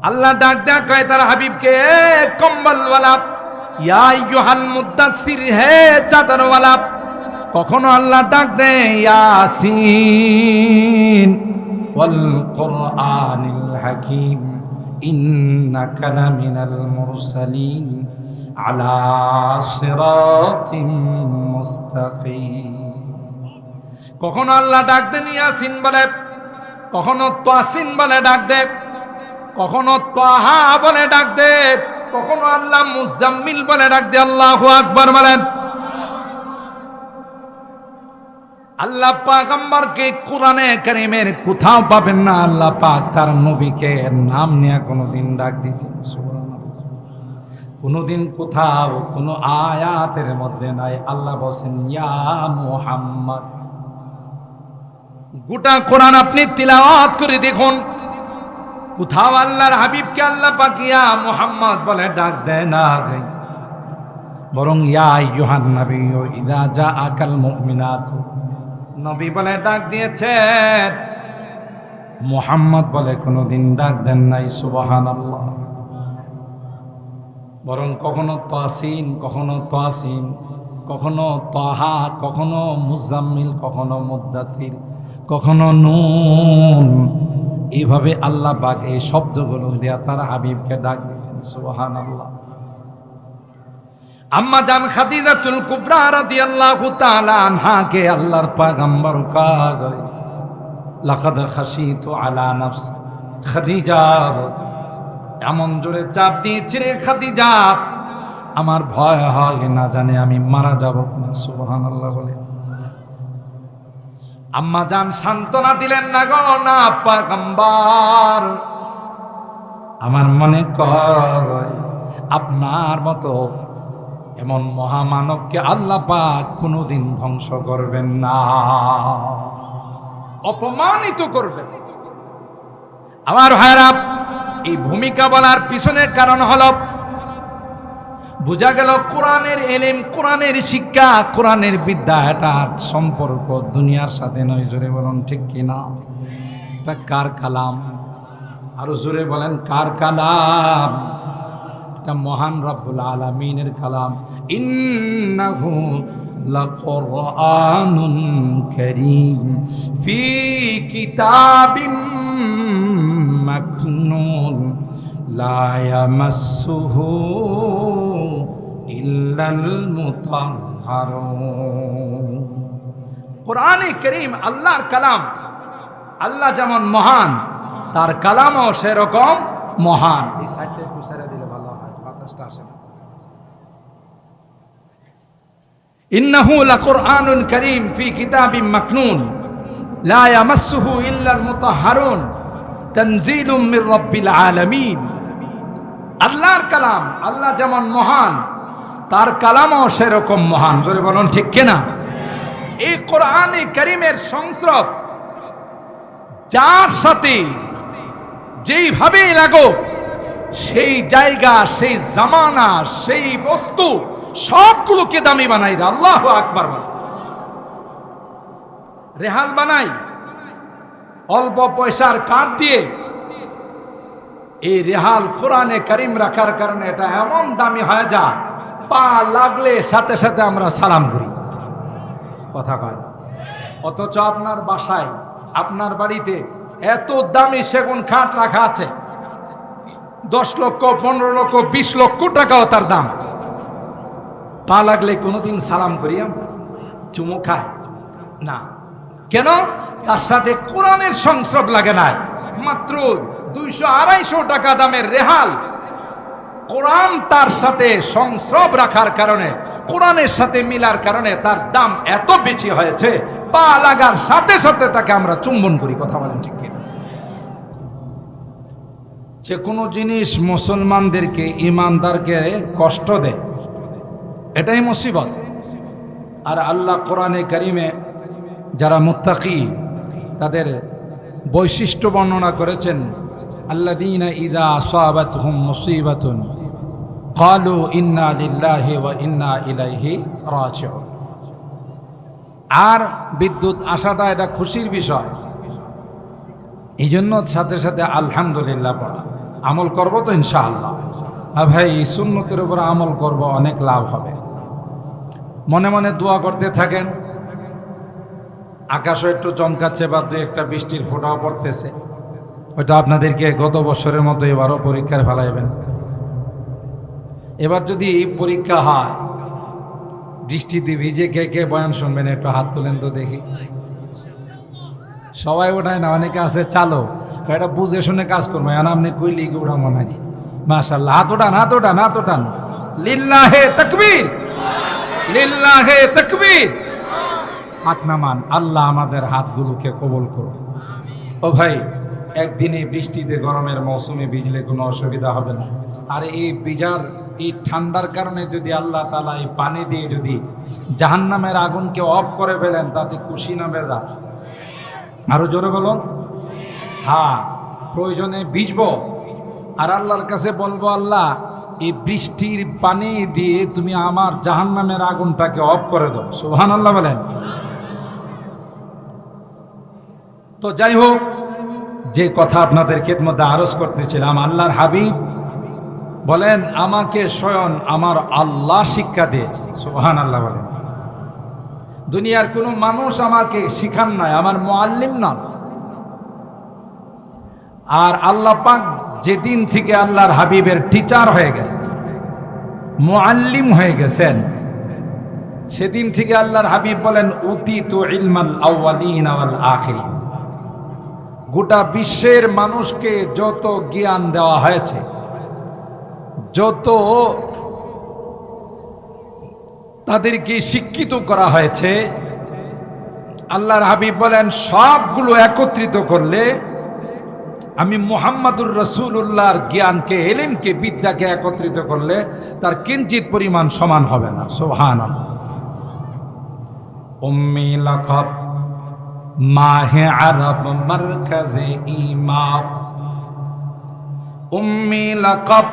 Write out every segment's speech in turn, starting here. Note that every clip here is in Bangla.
আল্লাহ ডাক ডাক কয় তার হাবিবকে, কম্বলওয়ালা, ইয়া আইয়ুহাল মুদাসসির, হে চাদরওয়ালা। কখনো আল্লাহ ডাক দেয় ইয়াসিন ওয়াল কুরআনিল হাকীম ইন্নাকা লামিনাল মুরসালিন আলা সিরাতিম মুস্তাকিম। কখনো আল্লাহ ডাক দেন ইয়াসিন বলে, কখনো তাসিন বলে ডাক দে, কখনো তাহা বলে ডাক দে, কখনো আল্লাহ মুজাম্মিল বলে ডাক দে। আল্লাহু আকবার বলেন। আল্লাহ পাক আমারকে কোরআনে কারীমের কোথাও পাবেন না আল্লাহ পাক তার নবীকে নাম নিয়ে কোনোদিন ডাক দিয়েছেন। সুবহানাল্লাহ। কোনোদিন কোথাও কোনো আয়াতের মধ্যে নাই আল্লাহ বলেন ইয়া মুহাম্মদ। গোটা কোরআন আপনি তিলাওয়াত করে দেখুন, কোথাও আল্লাহর হাবিবকে আল্লাহ পাক ইয়া মুহাম্মদ বলে ডাক দেয় না, বরং ইয়া আইয়ুহান নাবিয়্যু ইযা জাআকাল মুমিনাত নবী বলে ডাক দিয়েছেন, মুহাম্মদ বলে কোনোদিন ডাক দেন নাই। সুবহানাল্লাহ। বরং কখনো তাসিন, কখনো তাসিন, কখনো তাহা, কখনো মুজাম্মিল, কখনো মুদ্দাথির, কখনো নুন, এইভাবে আল্লাহ পাক এই শব্দগুলো দিয়া তার হাবিবকে ডাক দিয়েছেন। সুবহানাল্লাহ। আম্মা জান খাদিজাতুল কুবরা রাদিয়াল্লাহু তাআলা আনহাকে আল্লাহর পয়গম্বর কয় লাকাদ খাশিতু আলা নাফসি, খাদিজা এমন জোরে চাপ দিয়েছে রে খাদিজা, আমার ভয় হয় না জানে আমি মারা যাব কিনা। সুবহানাল্লাহ বলে আম্মা জান সান্ত্বনা দিলেন না গো, না পয়গম্বর, আমার মনে কয় আপনার মতো এমন মহামানবকে আল্লাহ পাক কোনোদিন ধ্বংস করবেন না, অপমানিত করবেন। আমার ভাইরা, এই ভূমিকা বলার পিছনের কারণ হলো বোঝা গেল কোরআনের ইলম, কোরআনের শিক্ষা, কোরআনের বিদ্যা এটা সম্পর্ক দুনিয়ার সাথে নয়। জোরে বলুন ঠিক কিনা? এটা কার কালাম? আরো জোরে বলেন কার কালাম? এটা মহান রব্বুল আলামিনের কালাম। ইন্নাহু লাকুরআনুন কারীম ফি কিতাবিম মাকনুন লা ইয়ামাসসুহু ইল্লাল মুতাহহারুন। কোরআনে কারীম আল্লাহর কালাম। আল্লাহ যেমন মহান, তার কালামও সেরকম মহান। এই সাইডটা একটু ছেড়ে দিলে ভালো হয়, বাতাসটা আসে না। ইন্নাহু লাকুরআনুন কারীম ফি কিতাবিম মাকনুন লা ইয়ামাসসুহু ইল্লাল মুতাহহারুন তানজিলুম মির রাব্বিল আলামিন। আল্লাহর কালাম, আল্লাহ যেমন মহান, তার কালামও সেরকম মহান। জোরে বলুন ঠিক কিনা? এই কোরআনে কারীমের সংস্রব যার সাথে যেইভাবে লাগো, সেই জায়গা, সেই জামানা, সেই বস্তু সবগুলোকে দামি বানাই দেয়। আল্লাহু আকবার। রেহাল বানাই অল্প পয়সার কাঠ দিয়ে, এই রেহাল কোরআনে কারীম রাখার কারণে এটা এমন দামি হয়ে যায়, পা লাগলে সাথে সাথে আমরা সালাম করি, কথা কয়। অথচ আপনার বাসায়, আপনার বাড়িতে এত দামি সেগুন কাঠ রাখা আছে, 10 লক্ষ, 15 লক্ষ, 20 লক্ষ টাকাও তার দাম। পা লাগলে কোনোদিন সালাম করি আমরা? চুমু খায় না। কেন? তার সাথে কোরআনের সংস্রব লাগে না। মাত্র 200-250 টাকা দামের রেহাল, কোরআন তার সাথে সংস্রব রাখার কারণে, কোরআনের সাথে মিলার কারণে তার দাম এত বেশি হয়েছে, পা লাগার সাথে সাথে তাকে আমরা চুম্বন করি। কথা বলেন ঠিক কিনা? যে কোনো জিনিস মুসলমানদেরকে, ইমানদারকে কষ্ট দেয়, এটাই মুসিবত। আর আল্লাহ কোরআনে কারীমে যারা মুত্তাকি, তাদের বৈশিষ্ট্য বর্ণনা করেছেন। আল্লাযীনা ইযা আসাবাতহুম মুসিবাতুন ক্বালু ইন্না লিল্লাহি ওয়া ইন্না ইলাইহি রাজিউন। আর বিদ্যুৎ আসাটা এটা খুশির বিষয়, এই জন্য সাথে সাথে আলহামদুলিল্লাহ পড়া। আমল করব তো ইনশাআল্লাহ। আর ভাই সুন্নতের উপর আমল করব, অনেক লাভ হবে। মনে মনে দোয়া করতে থাকেন। আকাশও একটু চমকাচ্ছে বা দুই একটা বৃষ্টির ফোঁটাও পড়তেছে, ওইটা আপনাদেরকে গত বছরের মতো এবারও পরীক্ষার ফেলাইবেন। এবার যদি পরীক্ষা হয়, বৃষ্টিতে ভিজে কে কে বয়ান শুনবেন একটু হাত তোলেন তো দেখি। সবাই ওঠায় না, অনেকে আছে চালো, এটা বুঝে শুনে কাজ করবো, এখন আপনি কই লিখে উঠাবো নাকি? মাশাআল্লাহ, হাত ওঠান, হাত ওঠান, হাত ওঠান। লিল্লাহে তাকবীর, লিল্লাহে তাকবীর। হাত নামান। আল্লাহ আমাদের হাতগুলোকে কবুল করুন। ও ভাই, একদিনে বৃষ্টিতে গরমের মৌসুমে ভিজলে কোনো অসুবিধা হবে না। আর এই ভিজার এই ঠান্ডার কারণে যদি আল্লাহ তাআলা এই পানি দিয়ে যদি জাহান্নামের আগুনকে অফ করে ফেলেন, তাতে খুশি না বেজা? আরো জোরে বলুন। হ্যাঁ, প্রয়োজনে ভিজবো আর আল্লাহর কাছে বলবো, আল্লাহ এই বৃষ্টির পানি দিয়ে তুমি আমার জাহান্নামের আগুনটাকে অফ করে দাও। সুবহানাল্লাহ বলেন। তো যাই হোক, যে কথা আপনাদের খেদমতে আরজ করতেছিলাম, আল্লাহর হাবিব বলেন আমাকে স্বয়ং আমার আল্লাহ শিক্ষা দিয়েছে। সুবহানাল্লাহ বলেন। দুনিয়ার কোনো মানুষ আমাকে শিখান নাই, আমার মুআল্লিম না। আর আল্লাহ পাক যেদিন থেকে আল্লাহর হাবিবের টিচার হয়ে গেছে, মুআল্লিম হয়ে গেছেন, সেদিন থেকে আল্লাহর হাবিব বলেন উতিতু ইলমাল আউয়ালিন ওয়াল আখিরিন। গোটা বিশ্বের মানুষকে যত জ্ঞান দেওয়া হয়েছে, যত তাদেরকে শিক্ষিত করা হয়েছে, আল্লাহর হাবিব বলেন সবগুলো একত্রিত করলে আমি মুহাম্মাদুর রাসূলুল্লাহর জ্ঞানকে, ইলমকে, বিদ্যাকে একত্রিত করলে তার কিঞ্চিত পরিমাণ সমান হবে না। সুবহানাল্লাহ। উম্মি লাকাব মাহে আরব মারকাজে ইমাম। উম্মি লাকাব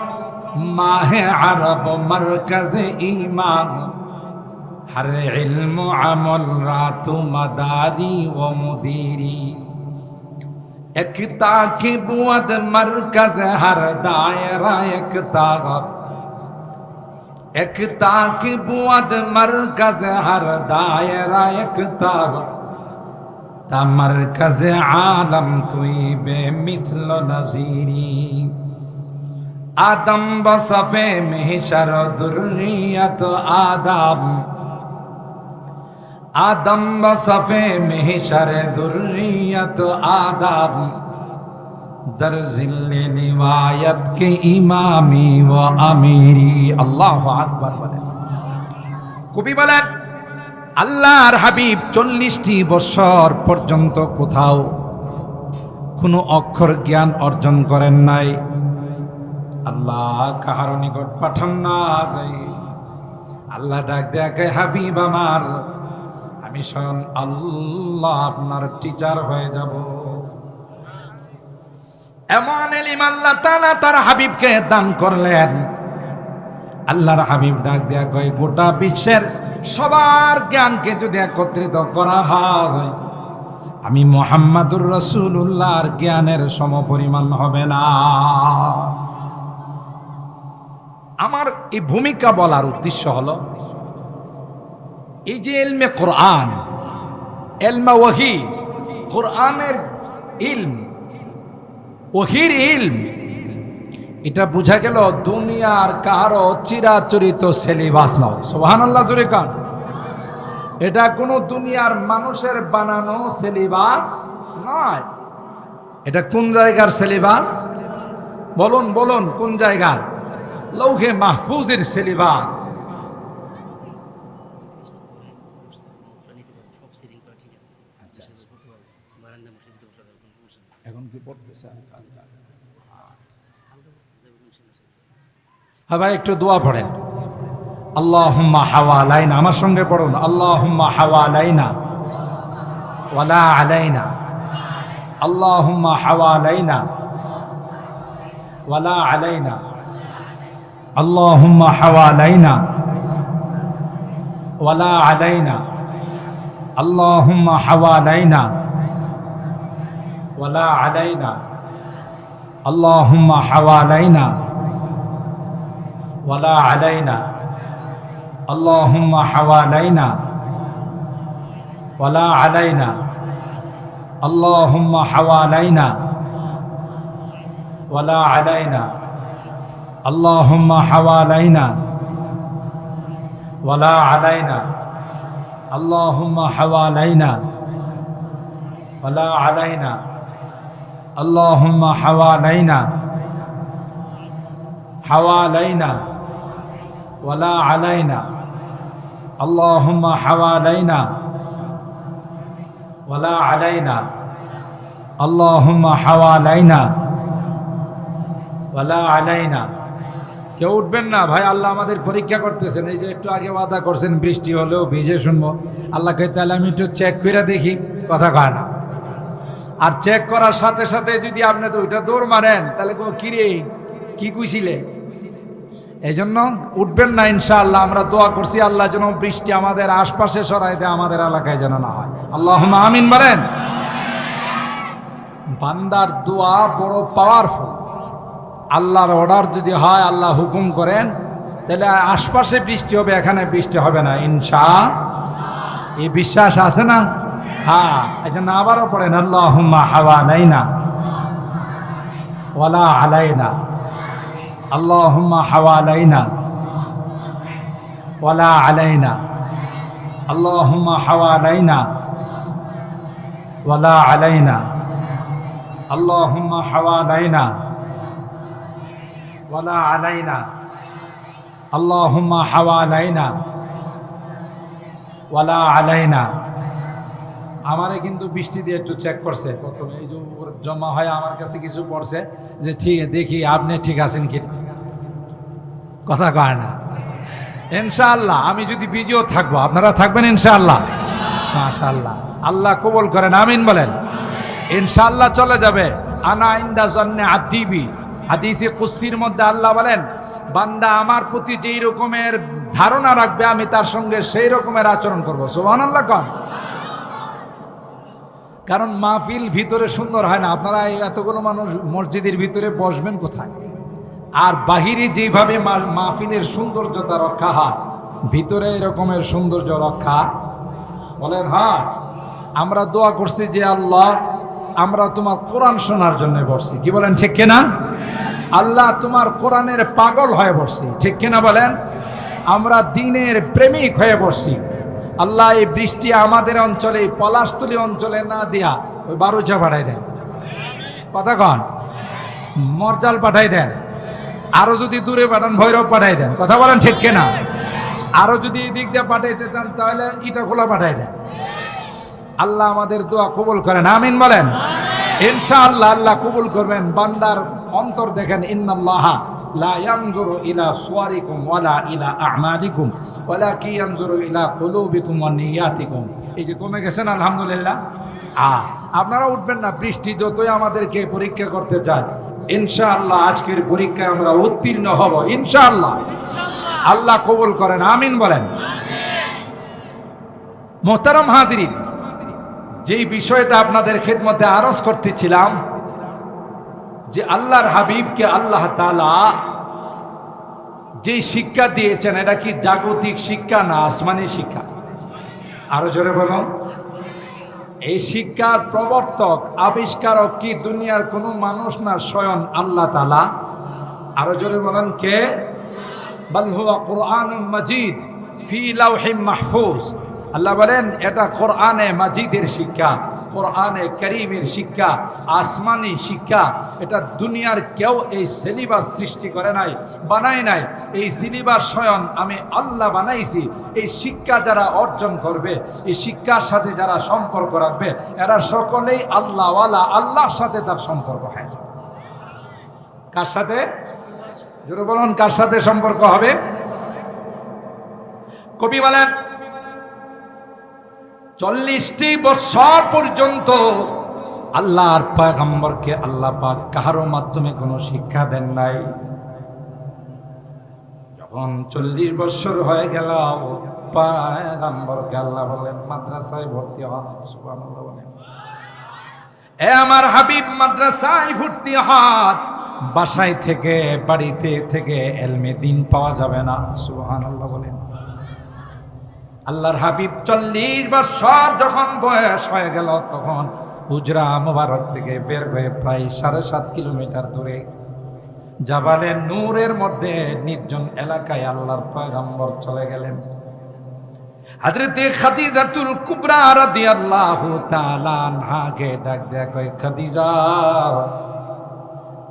মাহে আরব মারকাজে ইমাম। হর ইলম আমল রাতু মাদারি ও মুদিরি। এক তাকিবুদ মারকাজ হর দায়রা এক তাগব। এক তাকিবুদ মারকাজ হর দায়রা এক তাগব। তা মারকাজ আলম তুই বে মিসল নজিরি। আদম বসফে মেহশর দুর্রিয়ত আদম। आदम बसफ़े महशर दुर्रियत आदम। दर ज़िल्ले रिवायत के इमामी व अमीरी। अल्लाहु আকবার বলেন। কবি বলেন আল্লাহর হাবিব 40টি বছর পর্যন্ত কোথাও কোনো অক্ষর জ্ঞান অর্জন করেন নাই। আল্লাহ কাহার নিকট পাঠান নাই। আল্লাহ ডাক দেয়া, হাবিব আমার, আমি স্বয়ং আল্লাহ আপনার টিচার হয়ে যাব। এমন ইলম আল্লাহ তাআলা তার হাবিবকে দান করলেন। আল্লাহর হাবিব ডাক দেয়া কয়, গোটা বিশ্বের সবার জ্ঞানকে যদি একত্রিত করা হয়, আমি মুহাম্মাদুর রাসূলুল্লাহর জ্ঞানের সমপরিমাণ হবে না। আমার এই ভূমিকা বলার উদ্দেশ্য হলো, এই যে ইলমে কোরআন, ইলমে ওহী, কোরআনের ইলম, ওহীর ইলম, এটা বোঝা গেল দুনিয়ার কারো চিরাচরিত সিলেবাস নয়। সুবহানাল্লাহ জোরে কান। এটা কোনো দুনিয়ার মানুষের বানানো সিলেবাস নয়। এটা কোন জায়গার সিলেবাস? বলুন বলুন, কোন জায়গার? লৌহে মাহফুজের সিলেবাস। এখন কি পড়তেছে? হ্যাঁ ভাই, একটু দোয়া পড়েন। আল্লাহুম্মা হাওয়ালাইনা, আমার সঙ্গে পড়ুন। আল্লাহুম্মা হাওয়ালাইনা ওয়ালা আলাইনা। আল্লাহুম্মা হাওয়ালাইনা ওয়ালা আলাইনা। আল্লাহুম্মা হাওয়ালাইনা ওয়ালা আলাইনা। আল্লাহুম্মা হাওয়ালাইনা ওয়ালা আলাইনা। আল্লাহুম্মা হাওয়ালাইনা ওয়ালা আলাইনা আল্লাহুম্মা হাওয়ালাইনা ওয়ালা আলাইনা আল্লাহুম্মা হাওয়ালাইনা ওয়ালা আলাইনা আল্লাহুম্মা হাওয়ালাইনা ওয়ালা আলাইনা আল্লাহুম্মা হাওয়ালাইনা ওয়ালা আলাইনা আল্লাহুম্মা হাওয়ালাইনা হাওয়ালাইনা ওয়ালা আলাইনা আল্লাহুম্মা হাওয়ালাইনা ওয়ালা আলাইনা আল্লাহুম্মা হাওয়ালাইনা ওয়ালা আলাইনা। কেউ উঠবেন না ভাই, আল্লাহ আমাদের পরীক্ষা করতেছেন। এই যে একটু আগে ওয়াদা করছেন বৃষ্টি হলেও ভিজে শুনবো, আল্লাহ কে তাহলে আমি একটু চেক করে দেখি, কথা কয় না। আর চেক করার সাথে সাথে যদি আপনি তো ওইটা দৌড় মারেন তাহলে কিরে কি কুইছিলে, এই জন্য উঠবেন না। ইনশাআল্লাহ আমরা দোয়া করছি আল্লাহ যেন বৃষ্টি আমাদের আশপাশে সরাই দেয়, আমাদের এলাকায় যেন না হয়। আল্লাহুম্মা আমিন বলেন। বান্দার দোয়া বড় পাওয়ারফুল। আল্লাহর অর্ডার যদি হয়, আল্লাহ হুকুম করেন, তাহলে আশপাশে বৃষ্টি হবে, এখানে বৃষ্টি হবে না ইনশাআল্লাহ। এই বিশ্বাস আছে না? হ্যাঁ, এই জন্য আবারও পড়েন আল্লাহুম্মা হাওয়ালাইনা ওয়ালা আলাইনা আল্লাহুম্মা হাওয়ালাইনা ওয়ালা আলাইনা আল্লাহুম্মা হাওয়ালাইনা ওয়ালা আলাইনা আল্লাহুম্মা হাওয়ালাইনা ওয়ালা আলাইনা আল্লাহুম্মা হাওয়ালাইনা ওয়ালা আলাইনা। আমারে কিন্তু বৃষ্টি দিয়ে একটু চেক করছে প্রথমে, এই যে জমা হয় আমার কাছে কিছু পড়ছে যে ঠিক দেখি আপনি ঠিক আছেন কি, কথা কয় না। ইনশাআল্লাহ আমি যদি বিজিও থাকবো, আপনারা থাকবেন ইনশাআল্লাহ। মাশাআল্লাহ, আল্লাহ কবুল করেন, আমিন বলেন। ইনশাআল্লাহ চলে যাবে। আনা ইনদা জন্নে আদিবি, হাদিসে কুদসির মধ্যে আল্লাহ বলেন, বান্দা আমার প্রতি যেই রকমের ধারণা রাখবে আমি তার সঙ্গে সেই রকমের আচরণ করবো। সুবহানাল্লাহ কন। কারণ মাহফিল ভিতরে সুন্দর হয় না, আপনারা এতগুলো মানুষ মসজিদের ভিতরে বসবেন কোথায়? আর বাহিরে যেভাবে মাহফিলের সৌন্দর্যতা রক্ষা হয়, ভিতরে এরকমের সৌন্দর্য রক্ষা বলেন। হ্যাঁ, আমরা দোয়া করছি যে আল্লাহ আমরা তোমার কোরআন শোনার জন্য বসছি, কি বলেন ঠিক কিনা? আল্লাহ তোমার কোরআনের পাগল হয়ে বসছি, ঠিক কিনা বলেন? আমরা দ্বীনের প্রেমিক হয়ে বসছি। আল্লাহ এই বৃষ্টি আমাদের অঞ্চলে, পলাশতলী অঞ্চলে না দিয়া ওই বারুচা পাঠাই দেন, কথা কন, মরজাল পাঠাই দেন, আরো যদি দূরে পাঠান ভৈরব পাঠাই দেন, কথা বলেন ঠিক কিনা? আরো যদি এই দিক দিয়ে পাঠাইতে চান তাহলে ইটাখোলা পাঠাই দেন। আল্লাহ আমাদের দোয়া কবুল করেন, আমিন বলেন। ইনশাআল্লাহ আল্লাহ কবুল করবেন। বান্দার অন্তর দেখেন, ইন্নাল্লাহা লা ইয়ানজুরু ইলা সুওয়ারিকুম ওয়ালা ইলা আ'মালিকুম ওয়ালাকিন ইয়ানজুরু ইলা কুলুবিকুম ওয়া নিয়াতিকুম। এই যে কমে গেছেন আলহামদুলিল্লাহ। আপনারা উঠবেন না, বৃষ্টি যতই আমাদেরকে পরীক্ষা করতে চায়, ইনশাআল্লাহ আজকের পরীক্ষায় আমরা উত্তীর্ণ হব ইনশাআল্লাহ। আল্লাহ কবুল করেন, আমিন বলেন। মোহতারাম হাজিরিন, যেই বিষয়টা আপনাদের খেদমতে আরজ করতেছিলাম যে আল্লাহর হাবিবকে আল্লাহ তাআলা যে শিক্ষা দিয়েছেন, এটা কি জাগতিক শিক্ষা না আসমানি শিক্ষা? আরো জোরে বলুন। এই শিক্ষার প্রবর্তক আবিষ্কারক কি দুনিয়ার কোনো মানুষ না, স্বয়ং আল্লাহ তাআলা? আরো জোরে বলেন কে? বাল হুয়া কুরআনুন মাজিদ ফি লাওহিম মাহফুজ। আল্লাহ বলেন এটা কোরআনে মাজিদের শিক্ষা, কোরআনে কারীমের শিক্ষা, আসমানি শিক্ষা। এটা দুনিয়ার কেউ এই সিলেবাস সৃষ্টি করে নাই, বানায় নাই। এই সিলেবাস স্বয়ং আমি আল্লাহ বানাইছি। এই শিক্ষা যারা অর্জন করবে, এই শিক্ষার সাথে যারা সম্পর্ক রাখবে, এরা সকলেই আল্লাহওয়ালা, আল্লাহর সাথে তার সম্পর্ক হয়ে যাবে। কার সাথে? জোরে বলুন, কার সাথে সম্পর্ক হবে? কবি বলেন 40টি বছর পর্যন্ত আল্লাহর পয়গম্বরকে আল্লাহ পাক কারো মাধ্যমে কোনো শিক্ষা দেন নাই। যখন 40 বছর হয়ে গেল, পয়গম্বরকে আল্লাহ বলেন মাদ্রাসায় ভর্তি হন। সুবহানাল্লাহ বলেন। এ আমার হাবিব মাদ্রাসায় ভর্তি হন, বাসায় থেকে বাড়িতে থেকে এলমে দিন পাওয়া যাবে না। সুবহানাল্লাহ বলেন। আল্লাহর হাবিব 40 বছর যখন বয়স হয়ে গেল, তখন হুজরা মুবারক থেকে বের হয়ে প্রায় 7.5 কিলোমিটার দূরে জাবালে নূরের মধ্যে নির্জন এলাকায় আল্লাহর পয়গম্বর চলে গেলেন। হযরতে খাদিজাতুল কুবরা রাদিয়াল্লাহু তাআলা আনহাকে ডাক দেয়া কয়, খাদিজা,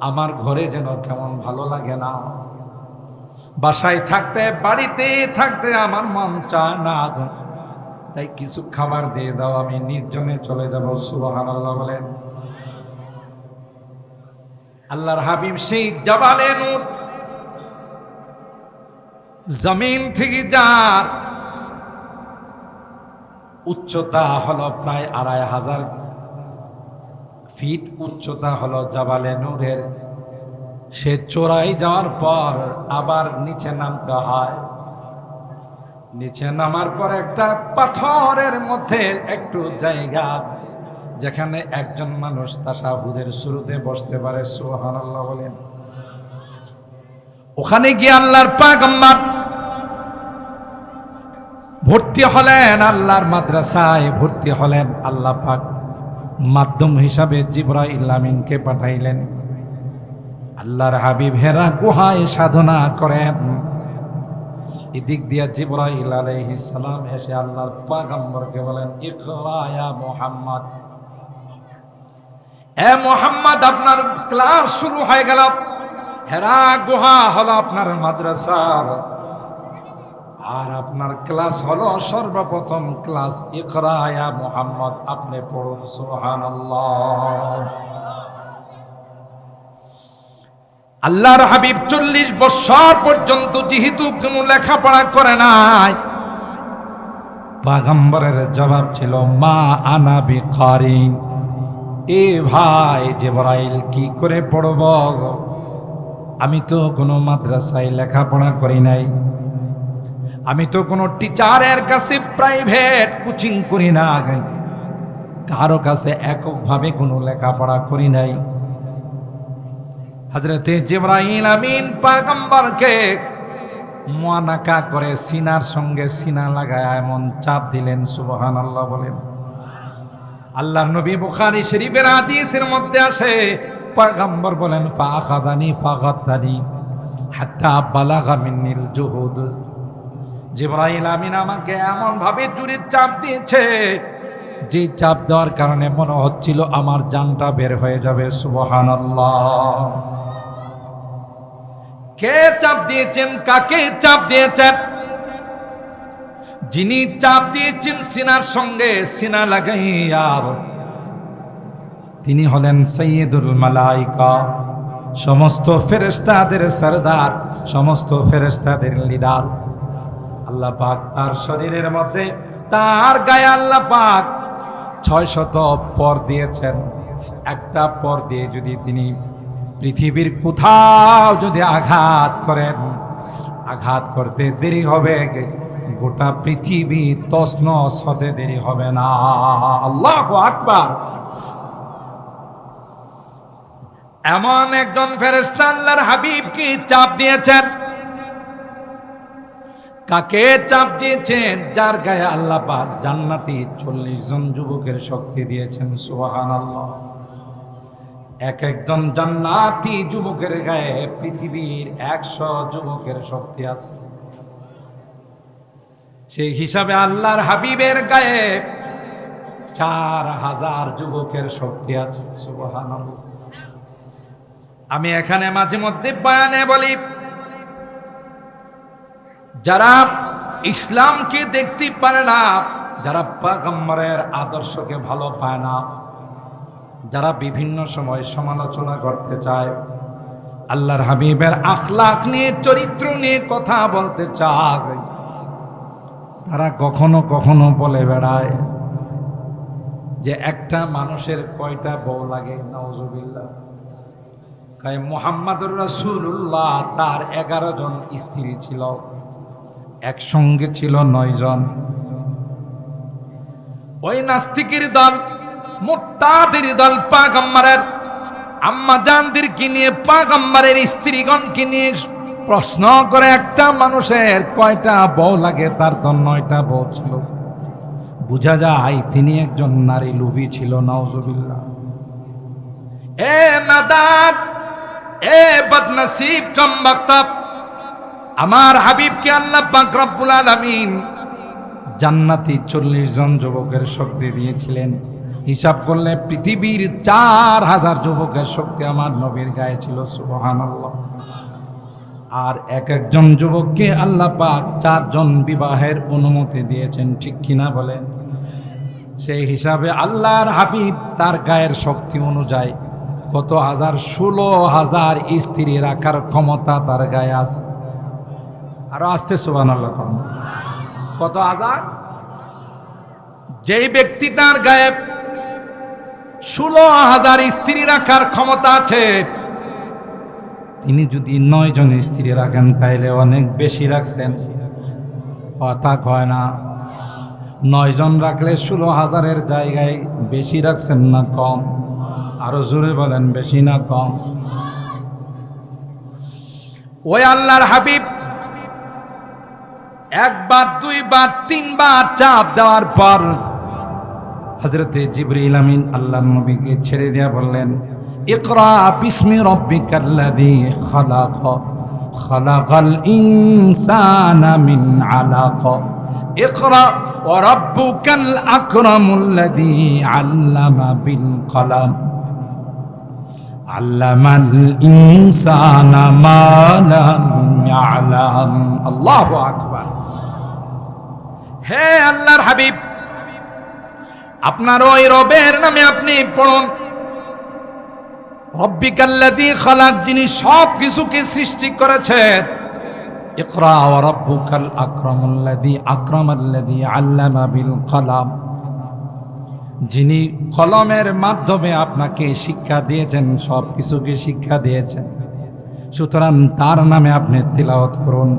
আমার ঘরে যেন কেমন ভালো লাগে না, বাসায় থাকতে বাড়িতে থাকতে আমার মন চায় না, তাই কিছু খাবার দিয়ে দাও, আমি নির্জনে চলে যাব। সুবহানাল্লাহ বলেন। আল্লাহর হাবিব সেই জাবালে নূর জমিন থেকে যার উচ্চতা হলো প্রায় 2500 ফিট উচ্চতা হলো জাবালে নূরের, সে চোরাই যাওয়ার পর আবার নিচে নামতে হয়। নিচে নামার পর একটা পাথরের মধ্যে একটু জায়গা, যেখানে একজন মানুষ তাশাহুদের শুরুতে বসতে পারে। সুবহানাল্লাহ বলেন। ওখানে গিয়ে আল্লাহর পয়গম্বর ভর্তি হলেন, আল্লাহর মাদ্রাসায় ভর্তি হলেন। আল্লাহ পাক মাধ্যম হিসাবে জিবরাইল আমিনকে পাঠাইলেন। আল্লাহর হাবিব হেরা গুহায় সাধনা করেন। এদিক দিয়া জিবরাইল আলাইহিস সালাম এসে আল্লাহর পয়গম্বরকে বলেন, ইকরা ইয়া মুহাম্মদ, এ মুহাম্মদ, আপনার ক্লাস শুরু হয়ে গেল। হেরা গুহা হলো আপনার মাদ্রাসা, আর আপনার ক্লাস হলো সর্বপ্রথম ক্লাস। ইকরা ইয়া মুহাম্মদ, আপনি পড়ুন। সুবহানাল্লাহ। আল্লাহর হাবিব 40 বছর পর্যন্ত যেহেতু কোনো লেখাপড়া করে নাই, পয়গম্বরের জবাব ছিল, মা আনা বিকারিন। এ ভাই জিবরাইল, কি করে পড়ব? আমি তো কোনো মাদ্রাসায় লেখাপড়া করি নাই, আমি তো কোনো টিচারের কাছে প্রাইভেট কোচিং করি না, কারো কাছে এককভাবে কোনো লেখাপড়া করি নাই। হযরতে জিবরাইল আমিন পয়গম্বরকে মুআনাকা করে সিনার সঙ্গে সিনা লাগায় এমন চাপ দিলেন। সুবহানাল্লাহ বলেন। আল্লাহর নবী বুখারী শরীফের হাদিসের মধ্যে আসে, পয়গম্বর বলেন, ফাআখাযানি ফাগাত্তানি হাত্তা বালাগা মিন্নিল জুহুদ। জিবরাইল আমিন আমাকে এমন ভাবে জোরে চাপ দিয়েছে, যে চাপ দেওয়ার কারণে মনে হচ্ছিল আমার জানটা বের হয়ে যাবে। সুবহানাল্লাহ। কে চাপ দিয়েছেন? কাকে চাপ দিয়েছেন? যিনি চাপ দিয়েছেন সিনার সঙ্গে সিনা লাগাইয়া, তিনি হলেন সাইয়্যিদুল মালায়েকা, সমস্ত ফেরেশতাদের সরদার, সমস্ত ফেরেশতাদের লিডার। আল্লাহ পাক তার শরীরের মধ্যে, তার গায়ে আল্লাহ পাক 600 পর দিয়েছেন। একটা পর দিয়ে যদি তিনি পৃথিবীর কোথাও যদি আঘাত করেন, আঘাত করতে দেরি হবে, গোটা পৃথিবী তছনছ হতে দেরি হবে না। আল্লাহু আকবার। এমন একজন ফেরেশতা আল্লাহর হাবিবকে চাপ দিয়েছেন। কাকে চাপ দিয়েছেন? যার গায়ে আল্লাহ পাক জান্নাতি 40 জন যুবকের শক্তি দিয়েছেন। সুবহানাল্লাহ। এক একজন জান্নাতি যুবকের গায়ে পৃথিবীর 100 যুবকের শক্তি আছে। সেই হিসাবে আল্লাহর হাবিবের গায়ে 4000 যুবকের শক্তি আছে। সুবহানাল্লাহ। আমি এখানে মাঝে মধ্যে বয়ানে বলি, যারা ইসলামকে দেখতে পারে না, যারা পয়গম্বরের আদর্শকে ভালো পায় না, যারা বিভিন্ন সময় সমালোচনা করতে চায়, আল্লাহর হাবিবের আখলাক নিয়ে, চরিত্র নিয়ে কথা বলতে চায়, তারা কখনো কখনো বলে বেড়ায় যে একটা মানুষের কয়টা বউ লাগে। নাউজুবিল্লাহ। মুহাম্মাদুর রাসূলুল্লাহ তার 11 জন স্ত্রী ছিল, একসঙ্গে ছিল 9 জন। ওই নাস্তিকের দল মুত্তাদের দল পয়গম্বরের আম্মা জানদেরকে নিয়ে পয়গম্বরের স্ত্রীগণকে নিয়ে প্রশ্ন করে, একটা মানুষের কয়টা বউ লাগে? তার তো 9টা বউ ছিল। বুঝা যায় তিনি একজন নারী লোভী ছিল। নাউজুবিল্লাহ। এ নাদাত, এ বদনসিব কমবখত, আমার হাবিবকে আল্লাহ পাক রব্বুল আলামিন জান্নাতি 40 জন যুবকের শক্তি দিয়েছিলেন। হিসাব করলে পৃথিবীর 4000 যুবকের শক্তি আমার নবীর গায়ে ছিল। সুবহানাল্লাহ। আর এক একজন যুবককে আল্লাহ পাক 4 জন বিবাহের অনুমতি দিয়েছেন, ঠিক কিনা বলেন? সেই হিসাবে আল্লাহর হাবিব তার গায়ের শক্তি অনুযায়ী কত হাজার, 16,000 স্ত্রী রাখার ক্ষমতা তার গায়ে আছে। আরো আসতে সুবহানাল্লাহ। কত হাজার? যেই ব্যক্তিটার গায়ে 16,000 স্ত্রী রাখার ক্ষমতা আছে, তিনি যদি 9 জন স্ত্রী রাখেন তাইলে অনেক বেশি রাখছেন। কথা কয় না? 9 জন রাখলে 16,000-এর জায়গায় বেশি রাখছেন না কম? আরো জোরে বলেন, বেশি না কম? ওই আল্লাহর হাবিব একবার, 2বার, 3বার চাপ দেওয়ার পর হযরতে জিবরিল আমিন আল্লাহর নবীকে ছেড়ে দিয়া বললেন, ইকরা বিসমি রাব্বিকাল্লাযী খালাক, খালাকাল ইনসানা মিন আলাক, ইকরা ওয়া রাব্বুকাল আকরামুল্লাযী আল্লামা বিল কলম, আল্লামাল ইনসানা মা লাম ইয়ালাম। আল্লাহু আকবার। হে আল্লাহর হাবিব, আপনার ওই রবের নামে আপনি পড়ুন। রব্বিকাল্লাযী খালাক, যিনি সব কিছুকে সৃষ্টি করেছেন। ইকরা ওয়া রাব্বুকাল আকরামুল্লাযী আকরামাল্লাযী আল্লামা বিল কলম, যিনি কলমের মাধ্যমে আপনাকে শিক্ষা দিয়েছেন, সব কিছুকে শিক্ষা দিয়েছেন। সুতরাং তার নামে আপনি তিলাওয়াত করুন।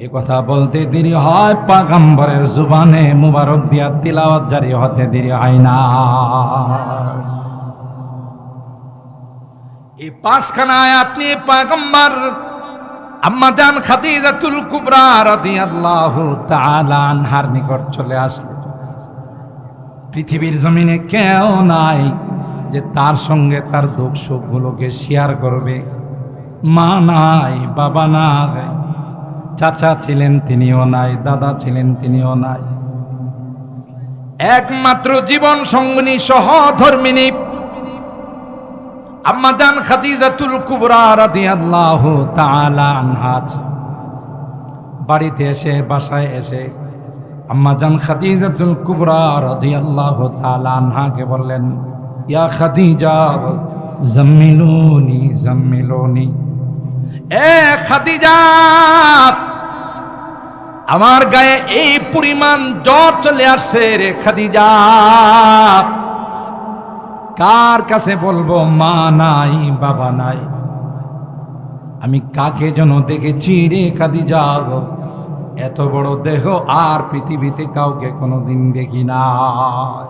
এ কথা বলতে দেরি হয়, পয়গম্বরের জুবানে মুবারক দিয়া তিলাওয়াত জারি হতে দেরি হয় না। এই 5খানা আয়াত নিয়ে পয়গম্বর আম্মা জান খাদিজাতুল কুবরা রাদিয়াল্লাহু তাআলা আনহার নিকট চলে আসলেন। পৃথিবীর জমিনে কেউ নাই যে তার সঙ্গে তার দুঃখ সুখগুলোকে শেয়ার করবে। মা নাই, বাবা নাই, চাচা ছিলেন তিনিও নাই, দাদা ছিলেন তিনিও নাই। একমাত্র জীবন সঙ্গিনী সহধর্মিনী আম্মা জান খাদিজাতুল কুবরা রাদিয়াল্লাহু তাআলা আনহা বাড়িতে এসে, বাসায় এসে আম্মা জান খাদিজাতুল কুবরা রাদিয়াল্লাহু তাআলা আনহাকে বললেন, ইয়া খাদিজা জাম্মিলুনি জাম্মিলুনি, এ খাদিজা, আমার গায়ে এই পরিমাণ জ্বর চলে আসছে রে খাদিজা, কার কাছে বলবো? মা নাই, বাবা নাই, আমি কাকে যেন দেখেছি রে খাদিজা, এত বড় দেহ আর পৃথিবীতে কাউকে কোনোদিন দেখি নাই।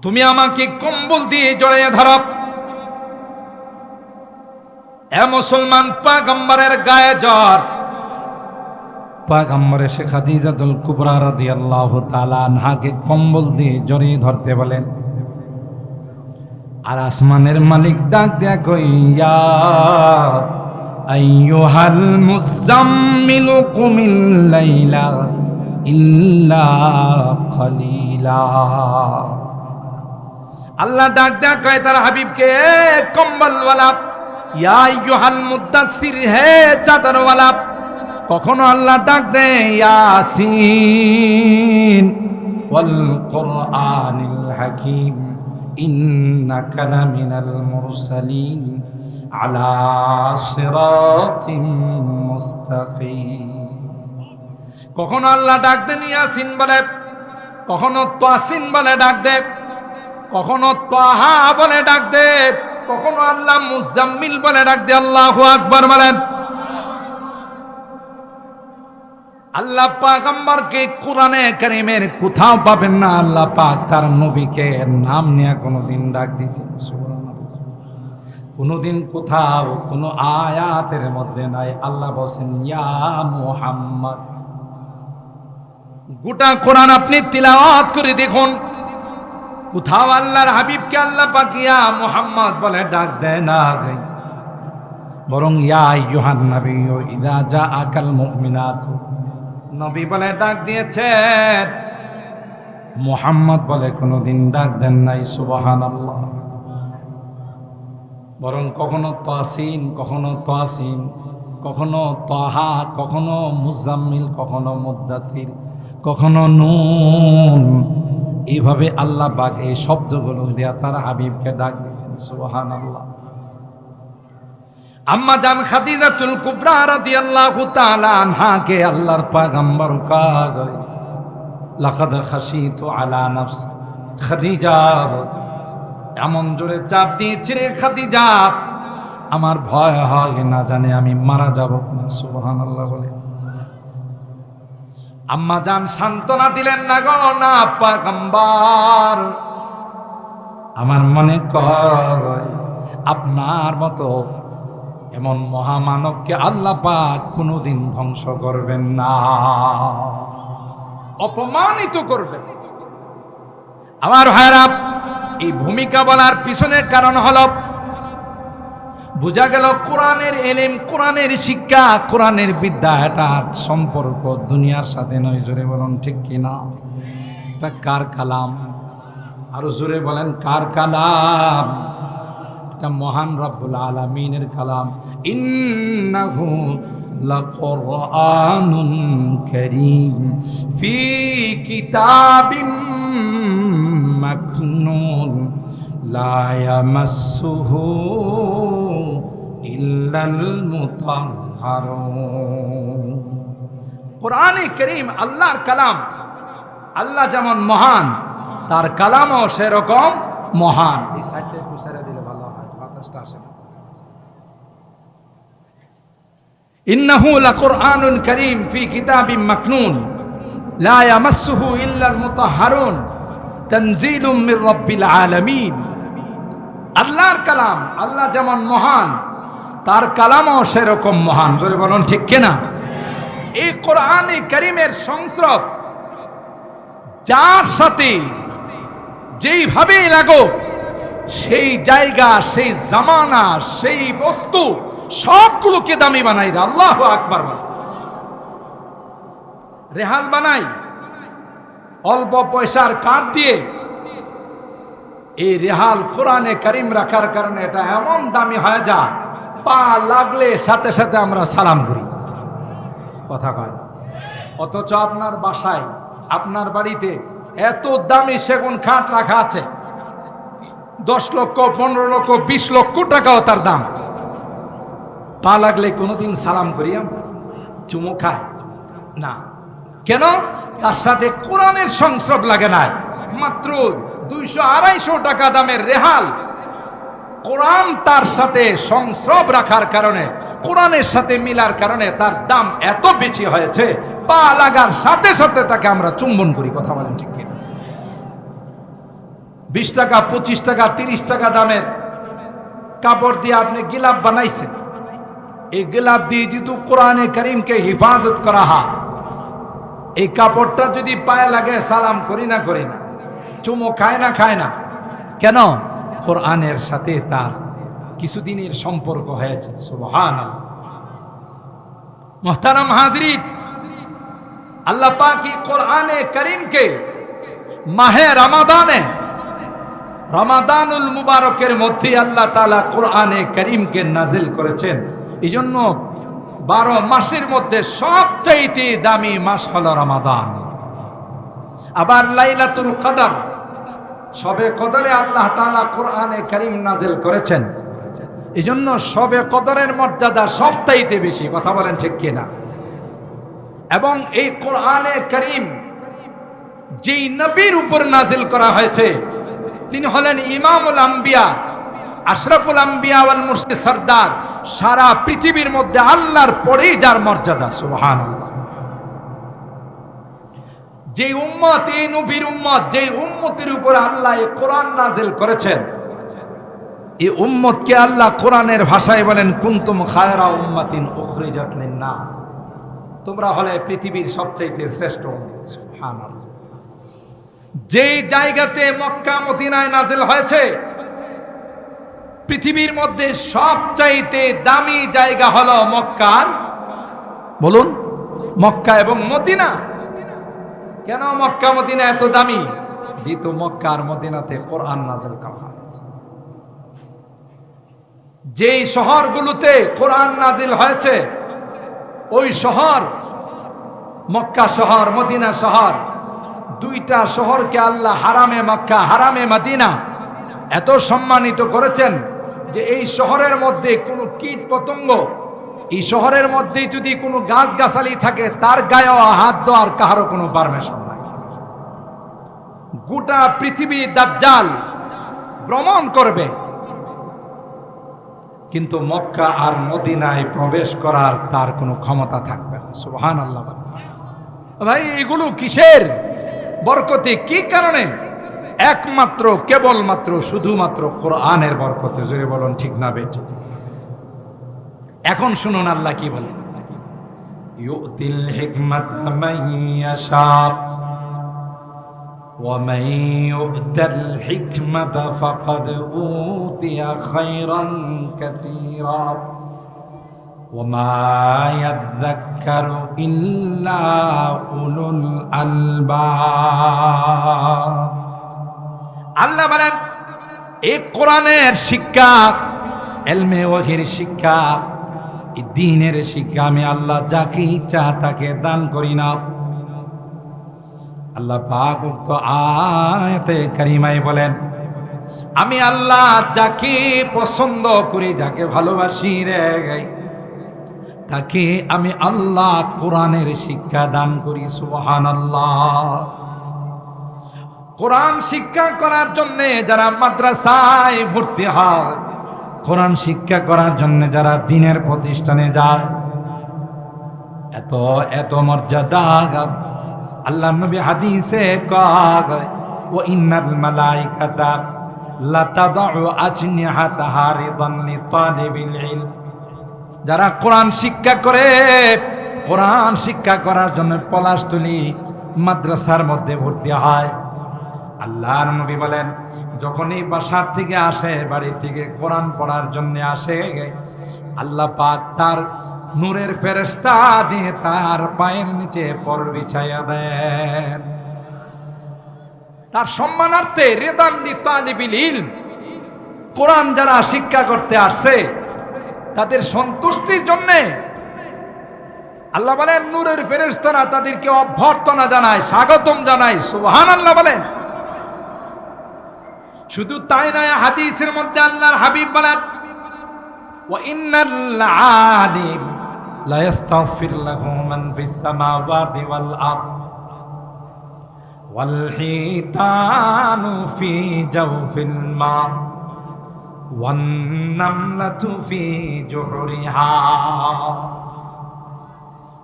তুমি আমাকে কম্বল দিয়ে জড়িয়ে ধরো। এ মুসলমান, পয়গম্বরের গায়ে জ্বর। পয়গম্বর এসে খাদিজাতুল কুবরা রাদিয়াল্লাহু তাআলা আনহাকে কম্বল দিয়ে জড়িয়ে ধরতে বলেন। আর আসমানের মালিক ডাক দেয়া কইয়া, আইয়ুহাল মুজাম্মিলু কুমিল লাইলা ইল্লা কলিলা। আল্লাহ ডাক দেয়া কয় তার হাবিবকে, কম্বলওয়ালা, ইয়া আইয়ুহাল মুদাসসির, হে চাদরওয়ালা। কখনো আল্লাহ ডাক দেয় ইয়াসিন ওয়াল কুরআনিল হাকীম ইন্নাকা লামিনাল মুরসালিন আলা সিরাতিম মুস্তাকিম। কখনো আল্লাহ ডাক দেন ইয়াসিন বলে, কখনো তাসিন বলে ডাক দেয়, কখনো তাহা বলে ডাক দেয়, কখনো আল্লাহ মুজাম্মিল বলে ডাক দেয়। আল্লাহু আকবার বলেন। আল্লাহ পাক আমারকে কোরআনে কারীমের কোথাও পাবেন না আল্লাহ পাক তার নবীকে নাম নিয়ে কোনোদিন ডাক দিয়েছেন। সুবহানাল্লাহ। কোনোদিন কোথাও কোনো আয়াতের মধ্যে নাই আল্লাহ বলেন ইয়া মুহাম্মদ। গোটা কোরআন আপনি তিলাওয়াত করে দেখুন, কোথাও আল্লাহর হাবিবকে আল্লাহ পাক ইয়া মুহাম্মদ বলে ডাক দেয় না, বরং ইয়া আইয়ুহান নাবিয়্যু ইযা জাআকাল মুমিনাতু নবী বলে ডাক দিয়েছেন, মুহাম্মদ বলে কোনোদিন ডাক দেন নাই। সুবহানাল্লাহ। বরং কখনো তাসিন, কখনো তাসিন, কখনো তাহা, কখনো মুজাম্মিল, কখনো মুদ্দাথির, কখনো নুন, এইভাবে আল্লাহ পাক এই শব্দগুলো দিয়া তার হাবিবকে ডাক দিয়েছেন। সুবহানাল্লাহ। আম্মা জান খাদিজাতুল কুবরা রাদিয়াল্লাহু তাআলা আনহাকে আল্লাহর পয়গম্বর কয় লাকাদ খাশিতু আলা নাফসি, খাদিজা এমন জোরে চাপ দিয়েছে রে খাদিজা, আমার ভয় হয় না জানে আমি মারা যাব কিনা। সুবহানাল্লাহ বলে আম্মা জান সান্ত্বনা দিলেন না গো না পয়গম্বর, আমার মনে কয় আপনার মতো এমন মহামানবকে আল্লাহ পাক কোনোদিন ধ্বংস করবেন না, অপমানিত করবেন। আমার ভাইরা, এই ভূমিকা বলার পিছনের কারণ হলো বোঝা গেল কোরআনের ইলম, কোরআনের শিক্ষা, কোরআনের বিদ্যা এটা সম্পর্ক দুনিয়ার সাথে নয়। জোরে বলুন ঠিক কিনা? এটা কার কালাম? আরো জোরে বলেন কার কালাম? এটা মহান রব্বুল আলামিনের কালাম। ইন্নাহু লাকুরআনুন কারীম ফি কিতাবিম মাকনুন লা ইয়ামাসসুহু ইল্লাল মুতাহহারুন। কোরআনে কারীম আল্লাহর কালাম। আল্লাহ যেমন মহান তার কালামও সেরকম মহান। এই সাইডটা একটু ছেড়ে দিলে ভালো হয়, বাতাসটা আসে না। ইন্নাহু লাকুরআনুন কারীম ফি কিতাবিম মাকনুন লা ইয়ামাসসুহু ইল্লাল মুতাহহারুন তানজিলুম মির রাব্বিল আলামিন। আল্লাহর কালাম, আল্লাহ যেমন মহান তার কালামও সেরকম মহান। জোরে বলুন ঠিক কিনা? এই কোরআনে কারীমের সংস্রব যার সাথে যেইভাবে লাগো সেই জায়গা, সেই জামানা, সেই বস্তু সবগুলোকে দামি বানাই দেয়। আল্লাহু আকবার। রেহাল বানাই অল্প পয়সার কাঠ দিয়ে, এই রেহাল কোরআনে কারীম রাখার কারণে এটা এমন দামি হয়ে যায়, পা লাগলে সাথে সাথে আমরা সালাম করি, কথা কয়। অথচ আপনার বাসায়, আপনার বাড়িতে এত দামি সেগুন কাঠ রাখা আছে, 10 লক্ষ, 15 লক্ষ, 20 লক্ষ টাকাও তার দাম। পা লাগলে কোনোদিন সালাম করি আমরা? চুমু খায় না। কেন? তার সাথে কোরআনের সংস্রব লাগে নাই। মাত্র 200-250 টাকা দামের রেহাল, কোরআন তার সাথে সংস্রব রাখার কারণে, কোরআনের সাথে মিলার কারণে তার দাম এত বেশি হয়েছে, পা লাগার সাথে সাথে তাকে আমরা চুম্বন করি। কথা বলেন ঠিক কিনা? 20 টাকা, 25 টাকা, 30 টাকা দামের কাপড় দিয়ে আপনি গিলাপ বানাইছেন, এই গিলাপ দিয়ে যেহেতু কোরআনে কারীমকে হিফাজত করা হয়, এই কাপড়টা যদি পায়ে লাগে সালাম করি না করি না? চুমো খায় না খায় না? কেন? কোরআনের সাথে তার কিছুদিনের সম্পর্ক হয়েছে। সুবহানাল্লাহ। মুহতারাম হাজরিন, আল্লাহ পাক এই কোরআনে কারীমকে মাহে রমাদানে, রমাদানুল মুবারকের মধ্যে আল্লাহ তাআলা কোরআনে কারীমকে নাজিল করেছেন। এই জন্য 12 মাসের মধ্যে সবচাইতে দামি মাস হলো রমাদান। আবার লাইলাতুল কদর, শবে কদরে আল্লাহ তাআলা কোরআনে কারীম নাজিল করেছেন। এই জন্য শবে কদরের মর্যাদা সবচাইতে বেশি। কথা বলেন ঠিক কিনা? এবং এই কোরআনে কারীম যেই নবীর উপর নাজিল করা হয়েছে তিনি হলেন ইমামুল আম্বিয়া, আশরাফুল আম্বিয়া ওয়াল মুরসালিন, সরদার। সারা পৃথিবীর মধ্যে আল্লাহর পরেই যার মর্যাদা। সুবহানাল্লাহ। যে উম্মত, এই নবীর উম্মত, যে উম্মতের উপর আল্লাহ এই কোরআন নাযিল করেছেন, এই উম্মতকে আল্লাহ কোরআনের ভাষায় বলেন কুনতুম খায়রা উম্মাতিন উখরিজাত লিন-নাস, তোমরা হলে পৃথিবীর সবচাইতে শ্রেষ্ঠ উম্মত। সুবহানাল্লাহ। যেই জায়গাতে মক্কা মদিনায় নাযিল হয়েছে, পৃথিবীর মধ্যে সবচাইতে দামি জায়গা হলো মক্কার, বলুন, মক্কা এবং মদিনা। কেন মক্কা মদিনা এত দামি? যেহেতু মক্কা আর মদিনাতে কোরআন নাযিল করা হয়েছে। যেই শহরগুলোতে কোরআন নাযিল হয়েছে, ওই শহর, মক্কা শহর, মদিনা শহর, দুইটা শহরকে আল্লাহ হারামে মক্কা, হারামে মদিনা এত সম্মানিত করেছেন যে এই শহরের মধ্যে কোনো কীট পতঙ্গ, এই শহরের মধ্যে যদি কোনো গাছগাছালি থাকে, তার গায়ে হাত দেওয়ার কারো কোনো পারমিশন নাই। গোটা পৃথিবী দাজ্জাল ভ্রমণ করবে, কিন্তু মক্কা আর মদিনায় প্রবেশ করার তার কোনো ক্ষমতা থাকবে না। সুবহানাল্লাহ। ভাই, এগুলো কিসের বরকতে, কি কারণে? একমাত্র, কেবলমাত্র, শুধুমাত্র কোরআনের বরকতে। জোরে বলুন ঠিক না বেঠিক? এখন শুনুন আল্লাহ কি বলেন, ইউতিল হিকমাতা মান ইয়াশা ওয়া মান ইউতাল হিকমাতা ফাকাদ উতিয়া খায়রান কাসীরা ওয়া মা ইয়াযাক্কারু ইল্লা উলুল আলবাব। আল্লাহ বলেন, এই কোরআনের শিক্ষা, ইলমে ওয়াহির শিক্ষা, এই দ্বীনের শিক্ষা আমি আল্লাহ যাকে ইচ্ছা তাকে দান করি না। আল্লাহ পাক উক্ত আয়াতে কারিমায় বলেন, আমি আল্লাহ যাকে পছন্দ করি, যাকে ভালোবাসি রে, তাকে আমি আল্লাহ কোরআনের শিক্ষা দান করি। সুবহানাল্লাহ। কোরআন শিক্ষা করার জন্য যারা মাদ্রাসায় ভর্তি হয়, কোরআন শিক্ষা করার জন্য যারা দ্বীনের প্রতিষ্ঠানে যায়, এত এত মর্যাদা। আল্লাহ নবী হাদিসে কয়, ওয়া ইন্নাল মালাইকাতা লা তাদউ আজনিহাতাহা রিদান লিতালিবিল ইলম। যারা কোরআন শিক্ষা করে, কোরআন শিক্ষা করার জন্য পলাশতলী মাদ্রাসার মধ্যে ভর্তি হয়, আল্লাহর নবী বলেন, যখন এই বাসার থেকে আসে, বাড়ি থেকে কোরআন পড়ার জন্য আসে, আল্লাহ পাক তার নূরের ফেরেশতা দিয়ে তার পায়ের নিচে পর বিছাইয়া দেন। তার সম্মানার্থে, রিদান লিতালিবিল ইলম, কোরআন যারা শিক্ষা করতে আসছে তাদের সন্তুষ্টির জন্য আল্লাহ বলেন, নূরের ফেরেশতারা তাদেরকে অভ্যর্থনা জানায়, স্বাগতম জানায়। সুবহানাল্লাহ বলেন। শুধু তাই নয়, হাদিসের মধ্যে আল্লাহর হাবিব বলেন, ওয়া ইন্নাল আলিম লা ইস্তাগফির লাহু মান ফিস সামাওয়াতি ওয়াল আরদ ওয়াল হিতানু ফি জাওফিল মা ওয়ান নামলাতু ফি জুহরিহা।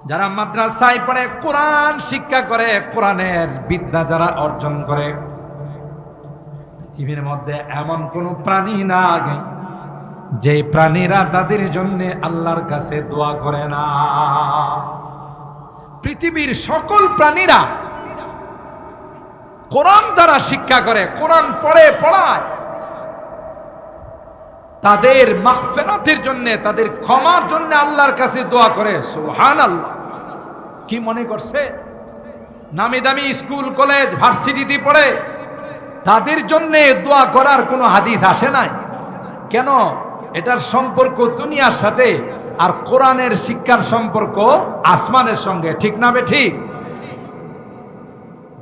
যারা মাদ্রাসায় পড়ে, কোরআন শিক্ষা করে, কোরআনের বিদ্যা যারা অর্জন করে, পৃথিবীর মধ্যে এমন কোন প্রাণী নাই যে প্রাণীরা তাদের জন্য আল্লাহর কাছে দোয়া করে না। পৃথিবীর সকল প্রাণীরা কোরআন যারা শিক্ষা করে, কোরআন পড়ে, পড়ায়, তাদের মাগফিরাতের জন্য, তাদের ক্ষমার জন্য আল্লাহর কাছে দোয়া করে। সুবহানাল্লাহ। কি মনে করছে নামি দামি স্কুল, কলেজ, ভার্সিটিতে পড়ে তাদের জন্য দোয়া করার কোনো হাদিস আসে নাই? কেন? এটার সম্পর্ক দুনিয়ার সাথে, আর কোরআনের শিক্ষার সম্পর্ক আসমানের সঙ্গে। ঠিক না ঠিক?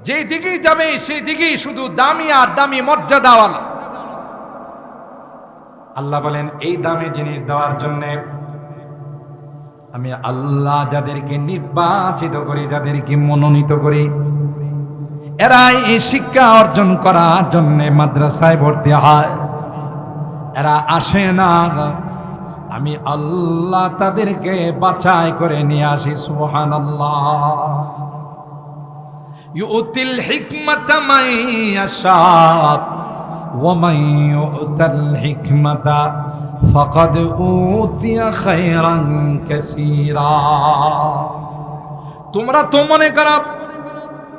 যেই দিকেই যাবে সেই দিকেই শুধু দামি আর দামি মর্যাদাওয়ালা। আল্লাহ বলেন, এই দামি জিনিস দেওয়ার জন্য আমি আল্লাহ যাদেরকে নির্বাচিত করি, যাদেরকে মনোনীত করি, এরাই এই শিক্ষা অর্জন করার জন্য মাদ্রাসায় ভর্তি হয়। এরা আসে না, আমি আল্লাহ তাদেরকে বাছাই করে নিয়ে আসি। সুবহানাল্লাহ। ইউতিল হিকমাতা মান ইয়াশা ওয়া মান ইউতাল হিকমাতা ফাকাদ উতিয়া খায়রান কাসীরা। তোমরা তো মনে করো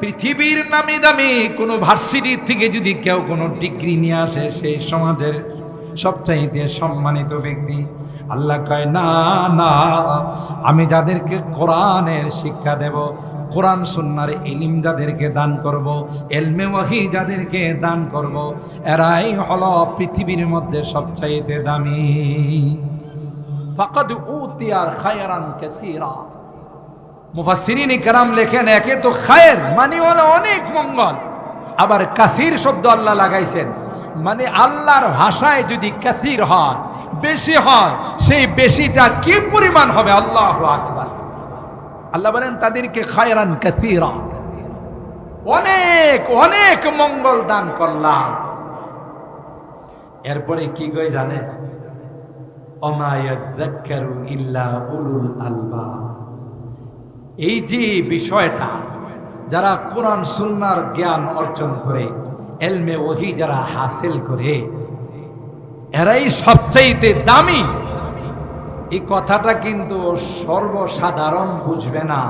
পৃথিবীর নামি দামি কোনো ভার্সিটি থেকে যদি কেউ কোনো ডিগ্রি নিয়ে আসে সেই সমাজের সবচাইতে সম্মানিত ব্যক্তি। আল্লাহ কয় না না, আমি যাদেরকে কোরআনের শিক্ষা দেব, কোরআন সুন্নাহর ইলম যাদেরকে দান করব, ইলমে ওয়াহি যাদেরকে দান করব, এরাই হলো পৃথিবীর মধ্যে সবচাইতে দামি। ফাকাদ উতিয়া খায়রান কাসীরা। মুফাসসিরিন কেরাম লেখেন, একে তো খায়ের মানে হলো অনেক মঙ্গল, আবার কাসির শব্দ আল্লাহ লাগাইছেন, মানে আল্লাহর ভাষায় যদি কাসির হয়, বেশি হয়, সেই বেশিটা কি পরিমাণ হবে? আল্লাহু আকবার। আল্লাহ বলেন তাদেরকে খায়রান কাসীরা, অনেক অনেক মঙ্গল দান করলাম। এরপরে কি কই জানে? ওমা ইয়াযাক্কারু ইল্লা উলুল আলবাব। এই যে বিষয়টা, যারা কোরআন সুন্নাহর জ্ঞান অর্জন করে, ইলমে ওয়াহি যারা হাসিল করে, এরাই সবচাইতে দামি। এই কথাটা কিন্তু সর্বসাধারণ বুঝবে না,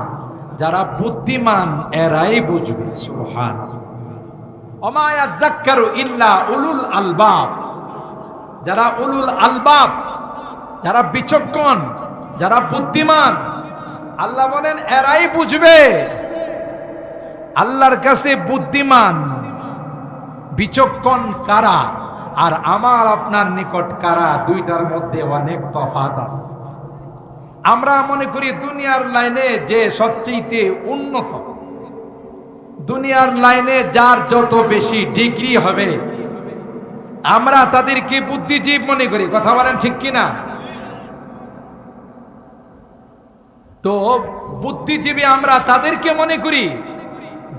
যারা বুদ্ধিমান এরাই বুঝবে। সুবহানাল্লাহ। ওমা ইয়াযাক্কারু ইল্লা উলুল আলবাব। যারা উলুল আলবাব, যারা বিচক্ষণ, যারা বুদ্ধিমান, আল্লাহ বলেন এরাই বুঝবে। আল্লাহর কাছে বুদ্ধিমান বিচক্ষণ কারা আর আমার আপনার নিকট কারা, দুইটার মধ্যে অনেক তফাৎ আছে। আমরা মনে করি দুনিয়ার লাইনে যে সবচেয়ে উন্নত, দুনিয়ার লাইনে যার যত বেশি ডিগ্রি হবে, আমরা তাদেরকে বুদ্ধিজীব মনে করি। কথা বলেন ঠিক কিনা? তো বুদ্ধিজীবী আমরা তাদেরকে মনে করি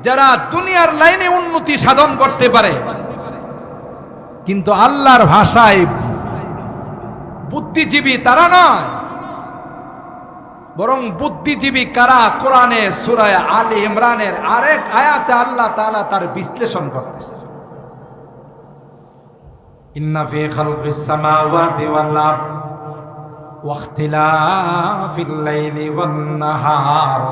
যারা দুনিয়ার লাইনে উন্নতি সাধন করতে পারে, কিন্তু আল্লাহর ভাষায় বুদ্ধিজীবী তারা নয়, বরং বুদ্ধিজীবী কারা? কোরআনে সূরা আলে ইমরানের আরেক আয়াতে আল্লাহ তাআলা তার বিশ্লেষণ করতেছে। ইন্না ফি খালকিস সামাওয়াতি ওয়াল আরদ ওয়াখতিলাফিল লাইলি ওয়ান নাহার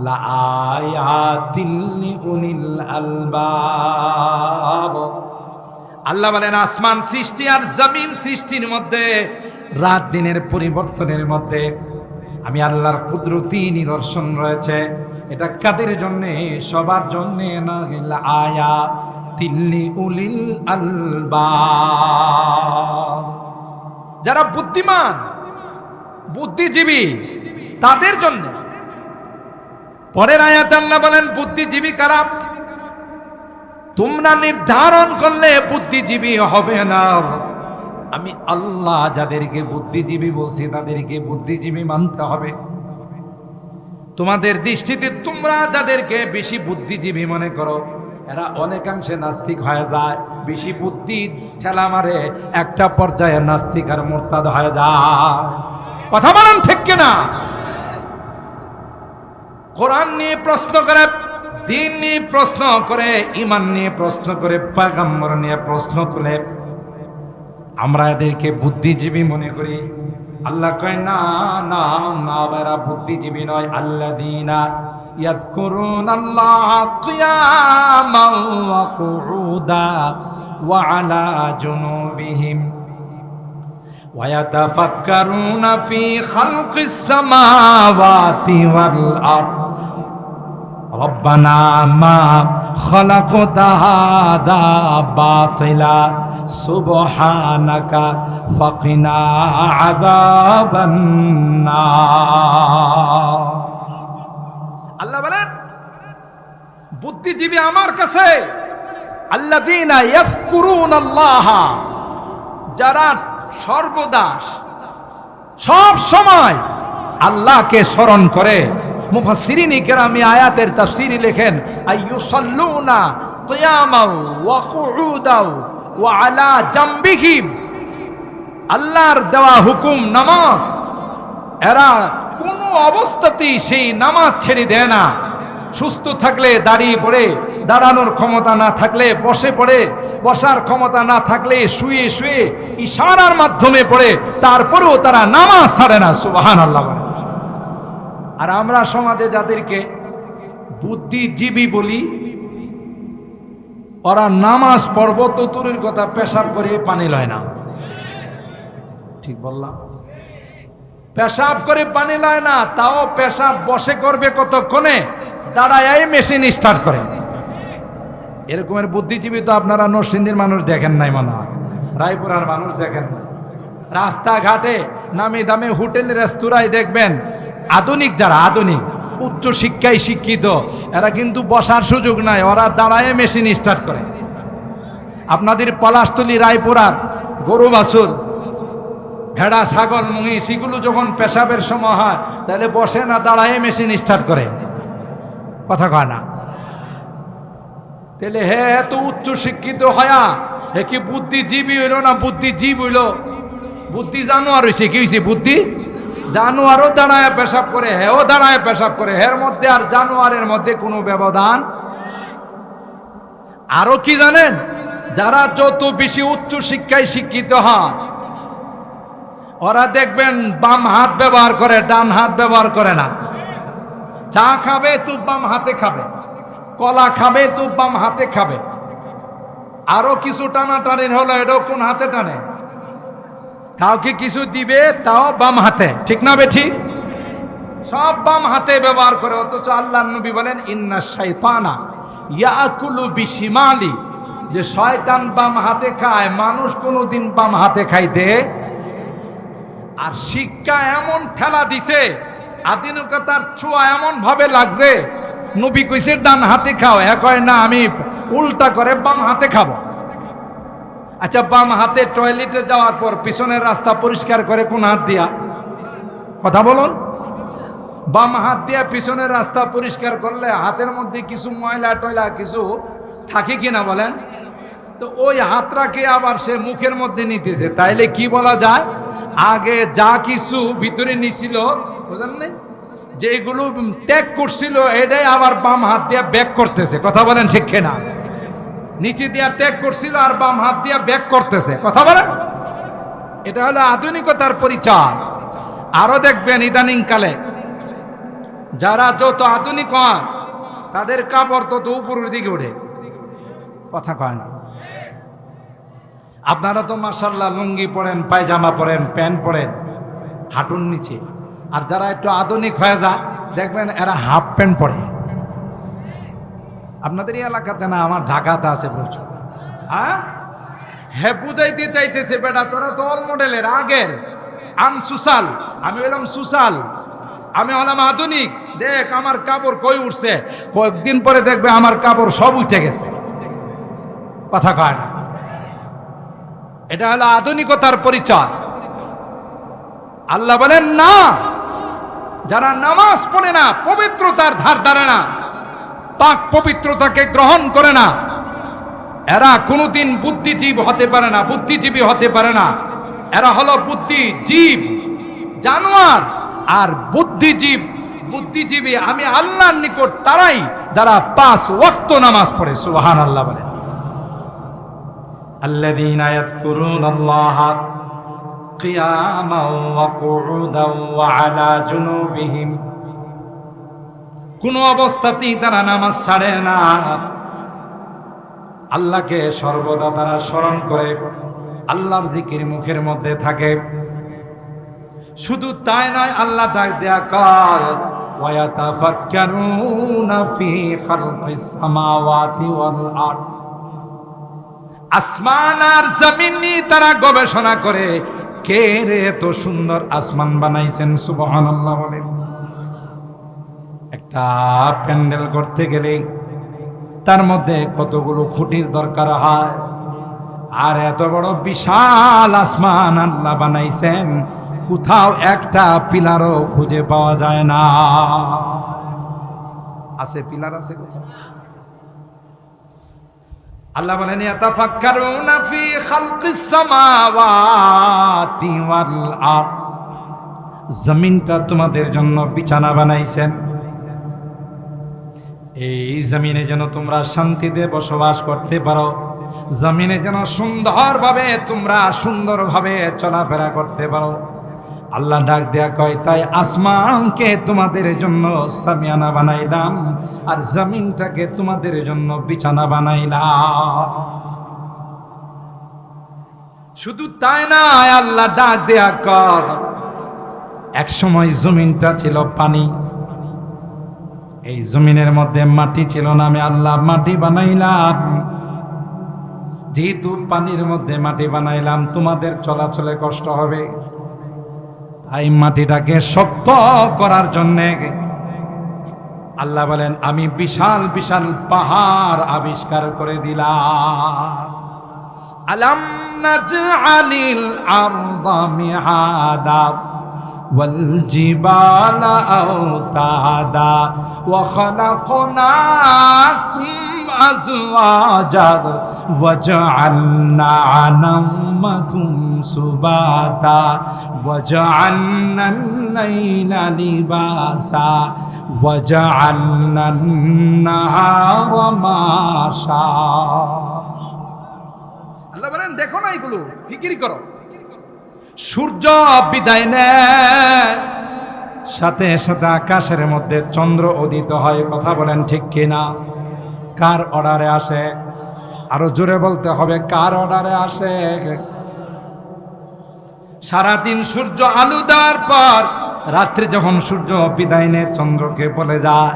লাআয়াতিল লিউলিল আলবাব। আল্লাহ বলেন আসমান সৃষ্টি আর জমিন সৃষ্টির মধ্যে, রাত দিনের পরিবর্তনের মধ্যে আমি আল্লাহর কুদরতি নিদর্শন রয়েছে। এটা কাদের জন্যে? সবার জন্যে না। লাআয়াতিল লিউলিল আলবাব। যারা বুদ্ধিমান, বুদ্ধিজীবী, তাদের জন্য। পরের আয়াতে আল্লাহ বলেন বুদ্ধিজীবী কারা? তোমরা নির্ধারণ করলে বুদ্ধিজীবী হবে না। আমি আল্লাহ যাদেরকে বুদ্ধিজীবী বলছি তাদেরকে বুদ্ধিজীবী মানতে হবে। তোমাদের দৃষ্টিতে তোমরা যাদেরকে বেশি বুদ্ধিজীবী মনে করো, এরা অনেকাংশে নাস্তিক হয়ে যায়। বেশি বুদ্ধি ঠেলা মারে, একটা পর্যায়ে নাস্তিক আর মুরতাদ হয়ে যায়। কথা বলেন ঠিক কিনা? কোরআন নিয়ে প্রশ্ন করে, দিন নিয়ে প্রশ্ন করে, ঈমান নিয়ে প্রশ্ন করে, পয়গম্বর নিয়ে প্রশ্ন তুলে আমরা এদেরকে বুদ্ধিজীবী মনে করি। আল্লাহ কয় না না না, এরা বুদ্ধিজীবী নয়। আল্লাযীনা ইয়াযকুরুনাল্লাহা কিয়ামান ওয়া কুউদা ওয়া আলা জুনুবিহিম ওয়া ইয়াতাফাক্কারুনা ফি খালকিস সামাওয়াতি ওয়াল আরদ রব্বানা মা খালাকতা হাযা বাতিলা সুবহানাকা ফাকিনা আযাবান নার। আল্লাহ বলেন বুদ্ধিজীবী আমার কাছে আল্লাযীনা ইয়াযকুরুনাল্লাহ, যারা সর্বদা সব সময় আল্লাহকে স্মরণ করে। মুফাসসিরিন কেরাম আয়াতের তাফসীরে লেখেন আইয়ুসাল্লুনা কিয়ামান ওয়া কুউদাও ওয়া আলা জামবিহিম। আল্লাহর দেওয়া হুকুম নামাজ, এরা কোনো অবস্থাতেই সেই নামাজ ছেড়ে দেয় না। সুস্থ থাকলে দাঁড়িয়ে পড়ে, দাঁড়ানোর ক্ষমতা না থাকলে বসে পড়ে, বসার ক্ষমতা না থাকলে শুয়ে শুয়ে ইশারার মাধ্যমে পড়ে, তারপরেও তারা নামাজ ছাড়ে না। সুবহানাল্লাহ বলে। আর আমরা সমাজে যাদেরকে বুদ্ধিজীবী বলি, ওরা নামাজ পড়ব তো দূরের কথা, পেশাব করে পানি লয় না। ঠিক বললাম? পেশাব করে পানি লয় না, তাও পেশাব বসে করবে কতক্ষণে, দাঁড়ায় মেশিন স্টার্ট করে। এরকমের বুদ্ধিজীবী তো আপনারা নরসিংদীর মানুষ দেখেন নাই, মনে হয় রায়পুরার মানুষ দেখেন নাই। রাস্তাঘাটে নামি দামি হোটেল রেস্তোরাঁয় দেখবেন আধুনিক, যারা আধুনিক উচ্চ শিক্ষায় শিক্ষিত, এরা কিন্তু বসার সুযোগ নাই, ওরা দাঁড়ায় মেশিন স্টার্ট করে। আপনাদের পলাশতলী রায়পুরার গরু বাছুর, ভেড়া ছাগল মহিষ, এগুলো যখন পেশাবের সময় হয় তাহলে বসে না, দাঁড়ায় মেশিন স্টার্ট করে। কথা কয় না? তাহলে হে এত উচ্চ শিক্ষিত হয়া হে কি বুদ্ধিজীবী হইল না বুদ্ধিজীব হইল? বুদ্ধি জানোয়ার হয়েছে। কি হয়েছে? বুদ্ধি জানোয়ারও দাঁড়ায় পেশাব করে, হেও দাঁড়ায় পেশাব করে, হের মধ্যে আর জানোয়ারের মধ্যে কোনো ব্যবধান। আরো কি জানেন? যারা যত বেশি উচ্চ শিক্ষায় শিক্ষিত হয়, ওরা দেখবেন বাম হাত ব্যবহার করে, ডান হাত ব্যবহার করে না। চা খাবে তো বাম হাতে খাবে, কলা খাবে তো বাম হাতে খাবে। আরো কিছু টানাটানি হলো, এটাও কোন হাতে টানে? কাউকে কিছু দিবে তাও বাম হাতে, ঠিক না বে ঠিক? সব বাম হাতে ব্যবহার করে। অথচ আল্লাহর নবী বলেন ইন্না শাইতানা ইয়াকুলু বিশিমালি, যে শয়তান বাম হাতে খায়, মানুষ কোনোদিন বাম হাতে খাইতে। আর শিক্ষা এমন ঠেলা দিছে, আধুনিকতার ছোঁয়া এমন ভাবে লাগছে, নবী কইছে ডান হাতে খাও, হ্যাঁ কয় না আমি উল্টা করে বাম হাতে খাবো। আচ্ছা, বাম হাতে টয়লেটে যাওয়ার পর পিছনের রাস্তা পরিষ্কার করে কোন হাত দিয়া? কথা বলুন। বাম হাত দিয়া পিছনের রাস্তা পরিষ্কার করলে হাতের মধ্যে কিছু ময়লা টয়লা কিছু থাকে কিনা বলেন? তো ওই হাতটাকে আবার সে মুখের মধ্যে নিতেছে, তাইলে কি বলা যায়? আগে যা কিছু ভিতরে নিছিল, বুঝলেন না, যেগুলো ত্যাগ করছিল, এটাই আবার বাম হাত দিয়া ব্যাক করতেছে। কথা বলেন ঠিক কিনা? নিচে দিয়া ত্যাগ করছিল আর বাম হাত দিয়া ব্যাক করতেছে। কথা বলেন? এটা হলো আধুনিকতার পরিচয়। আরো দেখবেন ইদানিং কালে যারা যত আধুনিক হয়, তাদের কাপড় তত উপরের দিকে ওঠে। কথা কয় না? আপনারা তো মাশাআল্লাহ লুঙ্গি পরেন, পায়জামা পরেন, প্যান্ট পরেন হাঁটুর নিচে। আর যারা একটু আধুনিক হয়ে যায় দেখবেন এরা হাফ প্যান্ট পরে। আপনাদের এই এলাকাতে না, আমার ঢাকাতে আছে প্রচুর। হ্যাঁ, বুঝাইতে চাইতেছে বেটা তোরা তো অল মডেলের আগের, সুসাল, আমি বললাম সুসাল, আমি হলাম আধুনিক। দেখ আমার কাপড় কই উঠছে, কয়েকদিন পরে দেখবে আমার কাপড় সব উঠে গেছে। কথা কয় না? এটা হলো আধুনিকতার পরিচয়। আল্লাহ বলেন না, যারা নামাজ পড়ে না, পবিত্রতার ধার ধারে না, পাক পবিত্রতাকে গ্রহণ করে না, এরা কোনোদিন বুদ্ধিজীব হতে পারে না, বুদ্ধিজীবী হতে পারে না। এরা হলো বুদ্ধিজীব, জানোয়ার। আর বুদ্ধিজীবী আমি আল্লাহর নিকট তারাই যারা 5 ওয়াক্ত নামাজ পড়ে। সুবহানাল্লাহ বলেন। আল্লাযীনা ইয়াযকুরুনাল্লাহা কিয়ামান ওয়া কুউদান ওয়া আলা জুনুবিহিম, কোন অবস্থাতেই তারা নামাজ ছাড়ে না, আল্লাহকে সর্বদা তারা স্মরণ করে, আল্লাহর জিকির মুখের মধ্যে থাকে। শুধু তাই নয়, আল্লাহ ডাক দেয়া কর ওয়া ইয়াতাফাক্কারুনা ফি খালকিস সামাওয়াতি ওয়াল আরদ, আসমান আর জমিন নিয়ে তারা গবেষণা করে, কে রে এত সুন্দর আসমান বানাইছেন। সুবহানাল্লাহ বলেন। একটা প্যান্ডেল করতে গেলে তার মধ্যে কতগুলো খুঁটির দরকার হয়, আর এত বড় বিশাল আসমান আল্লাহ বানাইছেন, কোথাও একটা পিলারও খুঁজে পাওয়া যায় না। আছে পিলার? আছে কোথাও? আল্লাহ বলেন ইয়াতাফাক্কারুনা ফি খালকিস সামাওয়াতি ওয়াল আরদ, জমিনটা তোমাদের জন্য বিছানা বানাইছেন, এই জমিনে যেন তোমরা শান্তিতে বসবাস করতে পারো, জমিনে যেন সুন্দরভাবে তোমরা সুন্দরভাবে চলাফেরা করতে পারো। আল্লাহ ডাক দেয়া কয়, তাই আসমানকে তোমাদের জন্য সামিয়ানা বানাইলাম আর জমিনটাকে তোমাদের জন্য বিছানা বানাইলাম। শুধু তাই না, আল্লাহ ডাক দেয়া কর, এক সময় জমিনটা ছিল পানি, এই জমিনের মধ্যে মাটি ছিল না, আমি আল্লাহ মাটি বানাইলাম। যেহেতু পানির মধ্যে মাটি বানাইলাম, তোমাদের চলাচলে কষ্ট হবে, তাই মাটিটাকে শক্ত করার জন্য আল্লাহ বলেন আমি বিশাল বিশাল পাহাড় আবিষ্কার করে দিলাম। আলাম নাজআলিল আরদা মিহাদা والجبال أوتادا وخلقناكم أزواجا وجعلنا نومكم سباتا وجعلنا الليل لباسا وجعلنا النهار معاشا। আল্লাহ বলেন দেখো না, এগুলো ফিকির করো। সূর্য বিদায় নেয়, সাথে সাথে আকাশের মধ্যে চন্দ্র উদিত হয়। কথা বলেন ঠিক কিনা? কার অর্ডারে আসে? আরো জোরে বলতে হবে, কার অর্ডারে আসে? সারাদিন সূর্য আলো দেওয়ার পর রাত্রে যখন সূর্য বিদায় নেয়, চন্দ্রকে বলে যায়,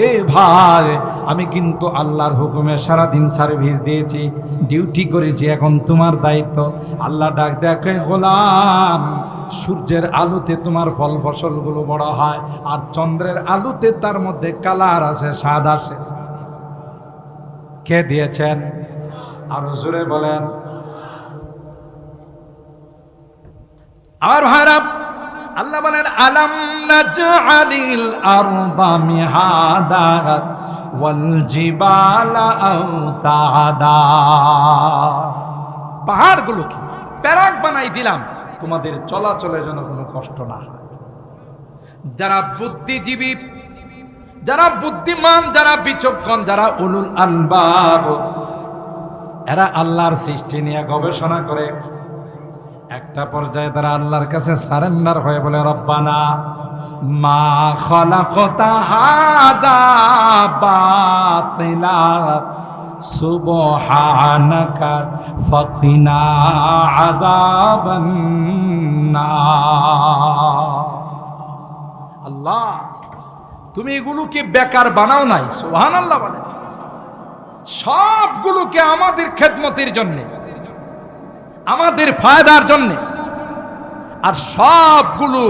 এ ভাই আমি কিন্তু আল্লাহর হুকুমে সারাদিন সার্ভিস দিয়েছি, ডিউটি করেছি, এখন তোমার দায়িত্ব। আল্লাহ ডাক দেখে, গোলাম সূর্যের আলোতে তোমার ফল ফসলগুলো বড় হয়, আর চন্দ্রের আলোতে তার মধ্যে কালার আসে, স্বাদ আসে। কে দিয়েছেন? আরো জোরে বলেন। আমার ভাইরা, আল্লাহ বলেন আলাম নাজআলিল আরদা মিহাদা ওয়াল জিবালা আওতাদা। পাহাড়গুলোকে প্যারাক বানাই দিলাম তোমাদের চলাচলের জন্য কোনো কষ্ট না হয়। যারা বুদ্ধিজীবী, যারা বুদ্ধিমান, যারা বিচক্ষণ, যারা উলুল আলবাব, এরা আল্লাহর সৃষ্টি নিয়ে গবেষণা করে একটা পর্যায়ে তারা আল্লাহর কাছে সারেন্ডার হয়ে বলে, রব্বানা মা খালাকতা হাদা বাতিলা সুবহানাকা ফাকিনা আযাবান নার। আল্লাহ তুমি এগুলোকে বেকার বানাও নাই, সুবহানাল্লাহ বলেন। সবগুলোকে আমাদের খেদমতের জন্য, আমাদের ফায়দার জন্য, আর সবগুলো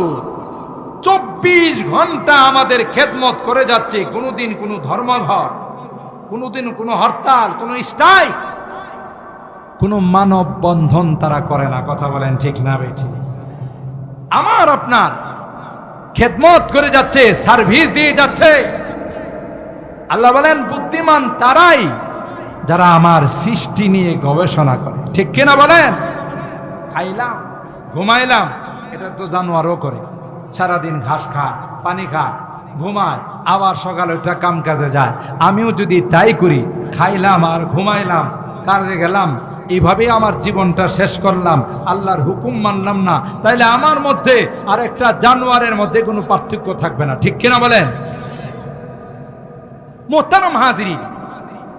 24 ঘন্টা আমাদের খেদমত করে যাচ্ছে। কোনোদিন কোনো ধর্মঘট, কোনোদিন কোনো হরতাল, কোনো স্ট্রাইক, কোনো মানব বন্ধন তারা করে না। কথা বলেন ঠিক না বেঠি? আমার আপনার খেদমত করে যাচ্ছে, সার্ভিস দিয়ে যাচ্ছে। আল্লাহ বলেন বুদ্ধিমান তারাই যারা আমার সৃষ্টি নিয়ে গবেষণা করে। ঠিক কিনা বলেন? খাইলাম ঘুমাইলাম, এটা তো জানোয়ারও করে, সারাদিন ঘাস খায়, পানি খায়, ঘুমায়, আবার সকালে ওটা কাম কাজে যায়। আমিও যদি তাই করি, খাইলাম আর ঘুমাইলাম, কাজে গেলাম, এইভাবেই আমার জীবনটা শেষ করলাম, আল্লাহর হুকুম মানলাম না, তাইলে আমার মধ্যে আর একটা জানোয়ারের মধ্যে কোনো পার্থক্য থাকবে না। ঠিক কিনা বলেন? মোহতারাম হাজিরিন,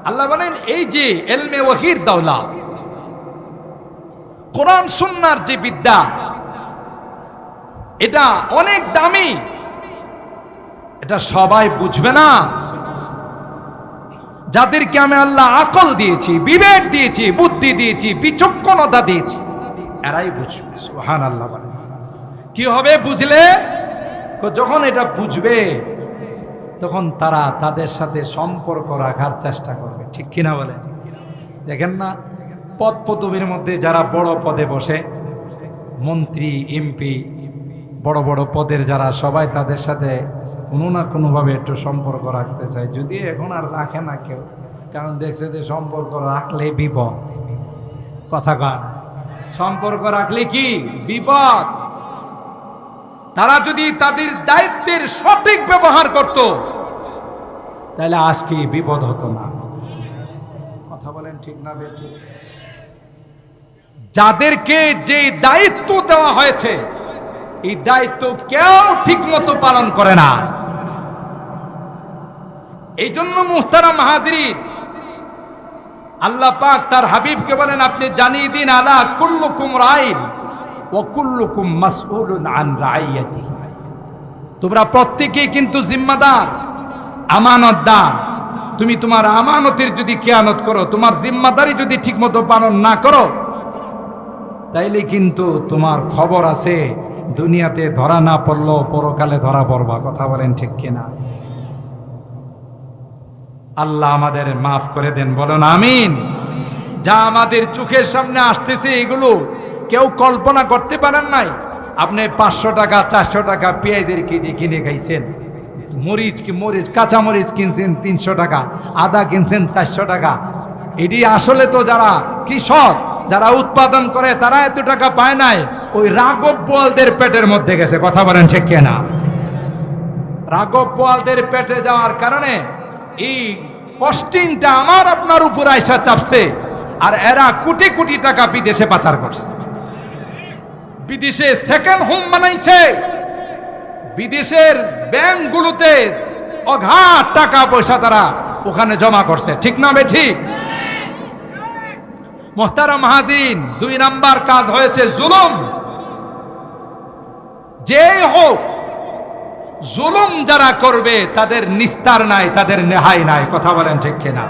আল্লাহ বলেন এই যে ইলমে ওয়াহির দৌলত, কোরআন সুন্নাহর যে বিদ্যা, এটা অনেক দামি, এটা সবাই বুঝবে না। যাদেরকে আমি আল্লাহ আকল দিয়েছি, বিবেক দিয়েছি, বুদ্ধি দিয়েছি, বিচক্ষণতা দিয়েছি, এরাই বুঝবে। সুবহানাল্লাহ বলেন। কি হবে বুঝলে? যখন এটা বুঝবে তখন তারা তাদের সাথে সম্পর্ক রাখার চেষ্টা করবে। ঠিক কিনা বলে? দেখেন না, পদ পদবীর মধ্যে যারা বড় পদে বসে, মন্ত্রী, এমপি, বড় বড় পদের যারা, সবাই তাদের সাথে কোনো না কোনোভাবে একটু সম্পর্ক রাখতে চায়। যদি এখন আর রাখে না কেউ, কারণ দেখছে যে সম্পর্ক রাখলে বিপদ। কথা কন, সম্পর্ক রাখলে কি বিপদ। তারা যদি তাদের দায়িত্বের সঠিক ব্যবহার করত, তাহলে আজকে বিপদ হতো না। কথা বলেন ঠিক না বেঠিক? যাদেরকে যে দায়িত্ব দেওয়া হয়েছে এই দায়িত্ব কেউ ঠিক মতো পালন করে না। এই জন্য মুহতারাম হাজিরিন, আল্লাহ পাক তার হাবিবকে বলেন, আপনি জানিয়ে দিন, আলা কুল্লুকুম রাইন ওয়া কুল্লুকুম মাসউলুন আন রাইয়াতিহি। তোমরা প্রত্যেকেই কিন্তু জিম্মাদার, আমানতদার। তুমি তোমার আমানতের যদি খেয়ানত করো, তোমার জিম্মাদারি যদি ঠিকমতো পালন না করো, তাইলে কিন্তু তোমার খবর আছে, দুনিয়াতে ধরা না পড়লো পরকালে ধরা পড়বা। কথা বলেন ঠিক কিনা? আল্লাহ আমাদের মাফ করে দেন, বলুন আমিন। যা আমাদের চোখের সামনে আসতেছে এগুলো কেউ কল্পনা করতে পারেন নাই। আপনি 500 টাকা 400 টাকা পেঁয়াজের কেজি কিনে খাইছেন, মরিচ কাঁচা মরিচ কিনছেন 300 টাকা, আদা কিনছেন 400 টাকা। এটি আসলে তো যারা কৃষক, যারা উৎপাদন করে তারা এত টাকা পায় নাই, ওই রাঘব বোয়ালদের পেটের মধ্যে গেছে। কথা বলেন ঠিক কিনা? রাঘব বোয়ালদের পেটে যাওয়ার কারণে এই কস্টিংটা আমার আপনার উপর আইসা চাপছে, আর এরা কোটি কোটি টাকা বিদেশে পাচার করছে, বিদেশে সেকেন্ড হোম বানাইছে, বিদেশের ব্যাংকগুলোতে অগাধ টাকা পয়সা তারা ওখানে জমা করছে। ঠিক না বেঠিক? মুহতারাম হাজিরিন, 2 নাম্বার কাজ হয়েছে জুলুম। যেই হোক, জুলুম যারা করবে তাদের নিস্তার নাই, তাদের নেহাই নাই। কথা বলেন ঠিক কিনা?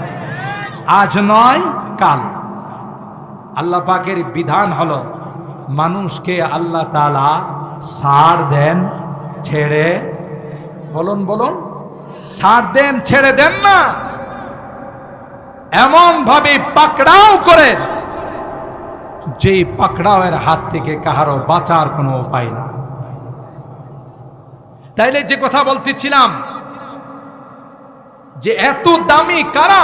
আজ নয় কাল। আল্লাহ পাকের বিধান হলো, মানুষকে আল্লাহ তাআলা ছাড় দেন, ছেড়ে, বলুন ছাড় দেন, ছেড়ে দেন না, এমন ভাবে পাকড়াও করেন যে পাকড়াওয়ের হাত থেকে কাহারও বাঁচার কোনো উপায় না। তাইলে যে কথা বলতেছিলাম, যে এত দামি কারা?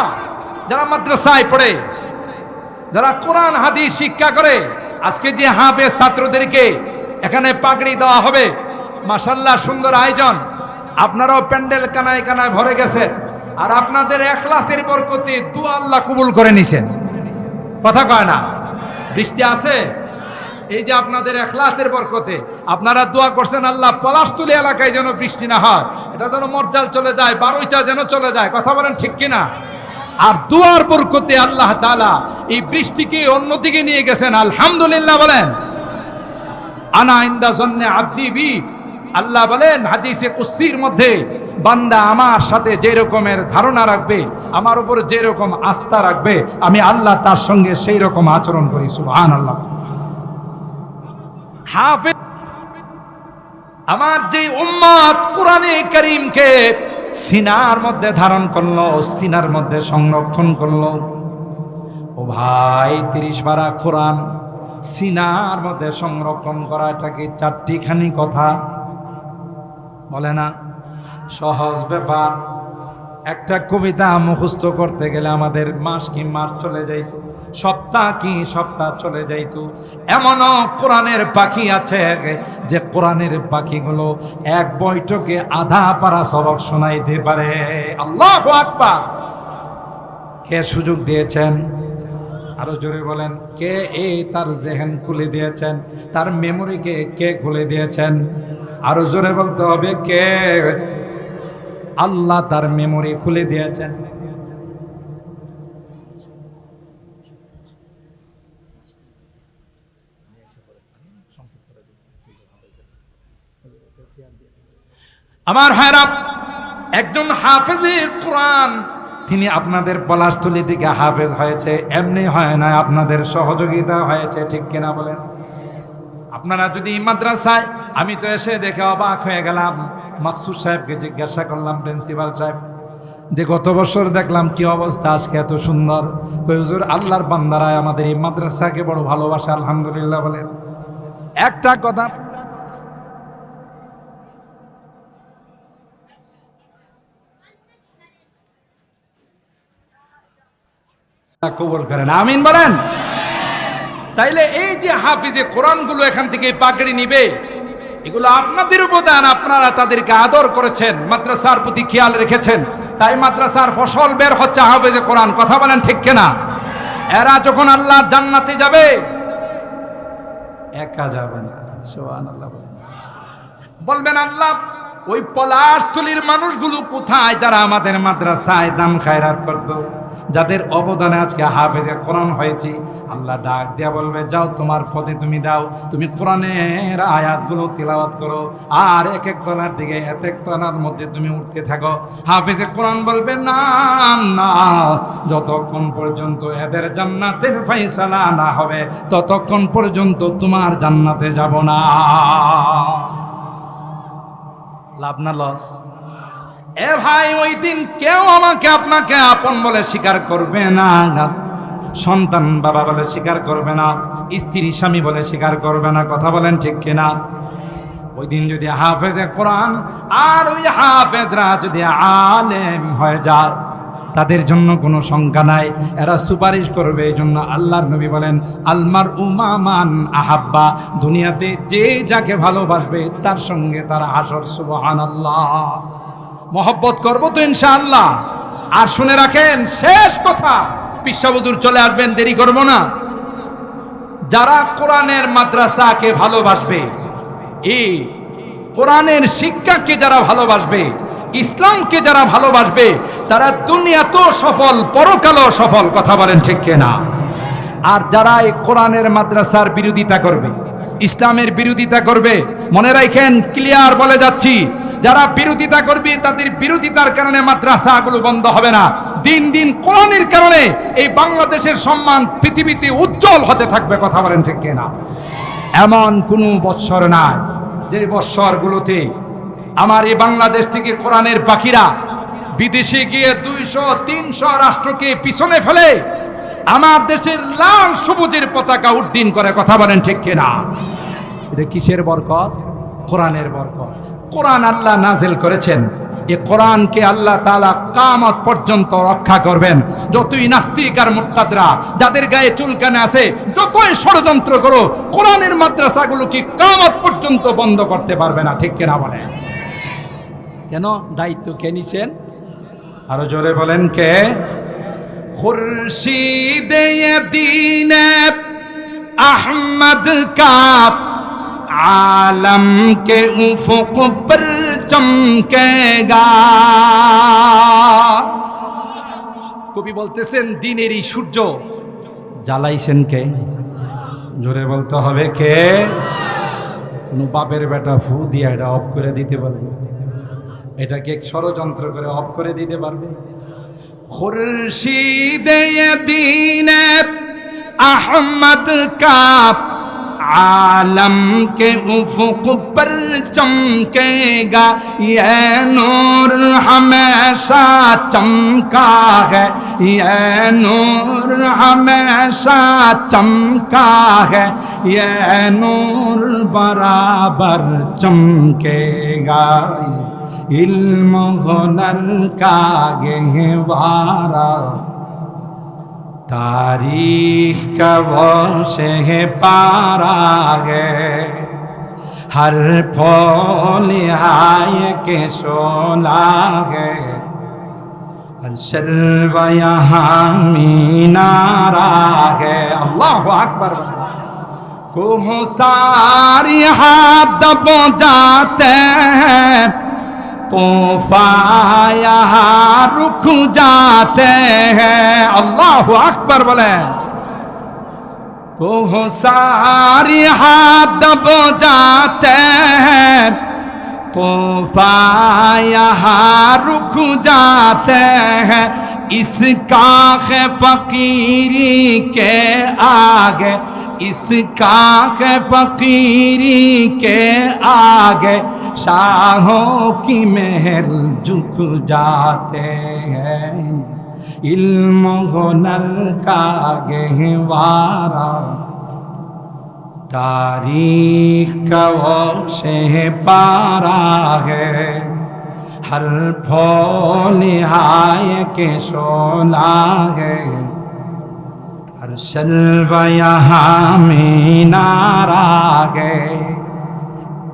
যারা মাদ্রাসায় পড়ে, যারা কোরআন হাদিস শিক্ষা করে। আজকে যে হাফেজ ছাত্রদেরকে এখানে পাগড়ি দেওয়া হবে, মাশাআল্লাহ সুন্দর আয়োজন, আপনারাও প্যান্ডেল কানায় কানায় ভরে গেছে, আর আপনাদের ইখলাসের বরকতে দুআ আল্লাহ কবুল করে নিছেন। কথা কয় না? বৃষ্টি আছে, এই যে আপনাদের ইখলাসের বরকতে আপনারা দোয়া করছেন, আল্লাহ পলাশতুলি এলাকায় যেন বৃষ্টি না হয়, এটা যেন মর্যাল চলে যায়, বারুইচা যেন চলে যায়। কথা বলেন ঠিক কিনা? আর দুয়ার বরকতে আল্লাহ তাআলা এই বৃষ্টিকে অন্যদিকে নিয়ে গেছেন। আলহামদুলিল্লাহ বলেন। আনা ইনদা জন্নে আব্দি বি, আল্লাহ বলেন হাদিসে কুদসির মধ্যে, বান্দা আমার সাথে যে রকমের ধারণা রাখবে, আমার উপর যে রকম আস্থা রাখবে, আমি আল্লাহ তার সঙ্গে সেই রকম আচরণ করি। সুবহানাল্লাহ। হাফেজ আমার যে উম্মত কোরআনে কারীমকে সিনার মধ্যে ধারণ করলো, সিনার মধ্যে সংরক্ষণ করলো, ও ভাই 30 পারা কোরআন সিনার মধ্যে সংরক্ষণ করা, এটাকে 4টিখানি কথা বলে না, সহজ ব্যাপার। একটা কবিতা মুখস্থ করতে গেলে আমাদের মাস কি মাস চলে যাইত, সপ্তাহ কি সপ্তাহ চলে যাইত। এমনও কোরআনের পাখি আছে যে কোরআনের পাখিগুলো এক বৈঠকে আধা পারা সবক শোনাইতে পারে। আল্লাহু আকবার। কে সুযোগ দিয়েছেন? আরো জোরে বলেন, কে তার জেহেন খুলে দিয়েছেন, তার মেমোরিকে কে খুলে দিয়েছেন? আরো জোরে বলতে হবে, কে? আল্লাহ তার মেমোরি খুলে দিয়েছেন। আমার ভাইরা, একজন হাফেজে কোরআন, তিনি আপনাদের পলাশতলী থেকে হাফেজ হয়েছে, এমনি হয় না, আপনাদের সহযোগিতা হয়েছে। ঠিক কিনা বলেন? আপনারা যদি মাদ্রাসায়, আমি তো এসে দেখে অবাক হয়ে গেলাম, মাকসুদ সাহেবকে জিজ্ঞাসা করলাম, প্রিন্সিপাল সাহেব, যে গত বছর দেখলাম কি অবস্থা, আজকে এত সুন্দর। কই হুজুর, আল্লাহর বান্দারায় আমাদের এই মাদ্রাসাকে বড় ভালোবাসে। আলহামদুলিল্লাহ বলেন। একটা কথা, কবুল করেন, আমিন বলেন। তাইলে এই যে হাফিজে কোরআনগুলো এখান থেকে পাকড়ি নিবে, এগুলো আপনাদের উপদান। আপনারা তাদেরকে আদর করেছেন, মাদ্রাসার প্রতি খেয়াল রেখেছেন, তাই মাদ্রাসার ফসল বের হচ্ছে হাফেজে কোরআন। কথা বলেন ঠিক কিনা? এরা যখন আল্লাহর জান্নাতে যাবে একা যাবে না, সুবহানাল্লাহ। বলবেন আল্লাহ ওই পলাশতলির মানুষগুলো কোথায় যারা আমাদের মাদ্রাসায় দান খায়রাত করত, যাদের অবদানে আজকে হাফেজে কোরআন হয়েছি। আল্লাহ ডাক দিয়া বলবে যাও তোমার পথে তুমি দাও, তুমি কোরআনের আয়াতগুলো তিলাওয়াত করো আর এক এক তলার দিকে এক এক তলার মধ্যে তুমি উঠতে থাকো। হাফেজে কোরআন বলবে না না, যতক্ষণ পর্যন্ত এদের জান্নাতের ফয়সালা না হবে ততক্ষণ পর্যন্ত তোমার জান্নাতে যাব না। লাভ না লস? এ ভাই, ওই দিন কেউ আমাকে আপনাকে আপন বলে স্বীকার করবে না, সন্তান বাবা বলে স্বীকার করবে না, স্ত্রী স্বামী বলে স্বীকার করবে না। কথা বলেন ঠিক কিনা? ওই দিন যদি হাফেজে কোরআন আর ওই হাফেজরা যদি আলেম হয়ে যায় তাদের জন্য কোনো শঙ্কা নাই, এরা সুপারিশ করবে। এই জন্য আল্লাহর নবী বলেন আলমার উমামান আহাব্বা, দুনিয়াতে যে যাকে ভালোবাসবে তার সঙ্গে তার হাসর। সুবহানাল্লাহ। মহব্বত করবো তো ইনশাআল্লাহ। আর শুনে রাখেন শেষ কথা, পিসা হুজুর চলে আসবেন, দেরি করব না। যারা কোরআনের মাদ্রাসাকে ভালোবাসবে, এই কোরআনের শিক্ষাকে যারা ভালোবাসবে, ইসলামকে যারা ভালোবাসবে, তারা দুনিয়াতেও সফল পরকালেও সফল। কথা বলেন ঠিক কিনা? আর যারা এই কোরআনের মাদ্রাসার বিরোধিতা করবে, ইসলামের বিরোধিতা করবে, মনে রাখেন ক্লিয়ার বলে যাচ্ছি, যারা বিরোধিতা করবে তাদের বিরোধিতার কারণে মাদ্রাসাগুলো বন্ধ হবে না। দিন দিন কোরআনের কারণে এই বাংলাদেশের সম্মান পৃথিবীতে উজ্জ্বল হতে থাকবে। কথা বলেন ঠিক কিনা? এমন কোনো বৎসর নাই যে বৎসরগুলোতে আমার এই বাংলাদেশ থেকে কোরআনের পাখিরা বিদেশে গিয়ে 200-300 রাষ্ট্রকে পিছনে ফেলে আমার দেশের লাল সবুজের পতাকা উড্ডীন করে। কথা বলেন ঠিক কিনা? এটা কিসের বরকত? কোরআনের বরকত। কোরআন আল্লাহ নাজিল করেছেন, এই কোরআনকে আল্লাহ তাআলা কিয়ামত পর্যন্ত রক্ষা করবেন। যতই নাস্তিক আর মুরতাদরা যাদের গায়ে চুলকানি আছে, যতই ষড়যন্ত্র করো, কোরআনের মাদ্রাসাগুলো কি কিয়ামত পর্যন্ত বন্ধ করতে পারবে না। ঠিক কিনা বলেন? কেন? দায়িত্ব কে নিছেন? আরো জোরে বলেন কে? খুরশিদে দ্বীন আহমদ কা आलम के उफुक पर चमकेगा। কবি বলতেছেন দিনের এই সূর্য জ্বালাইছেন কে? জোরে বলতে হবে কে? কোন বাপের বেটা ফু দিয়ে এটা অফ করে দিতে পারবে? এটাকে ষড়যন্ত্র করে অফ করে দিতে পারবে? খুরশিদে দ্বীন আহমদ কা आलम के उफुक पर चमकेगा, ये नूर हमेशा चमका है, ये नूर हमेशा चमका है, ये नूर बराबर चमकेगा। इल्म हुनर का गहवारा तारीख का वो से पारा है, हर फूल आए के शोला है, हर शर्व यहाँ मीनारा है। अल्लाह अकबर। कोह सारी हाथ दबो जाते हैं, तूफान यहाँ रुक जाते हैं। अल्लाह अकबर बोले। ओह सारी हाथ दब जाते हैं, तूफान यहाँ रुक जाते हैं। इसका है फकीरी के आगे, इसका है फकीरी के आगे, शाहों की महल झुक जाते हैं। इल्म हुनर का गहवारा तारीख का वो से पारा है, हर फूल आए के शोला है, हर शल्व यहाँ मीनारा है।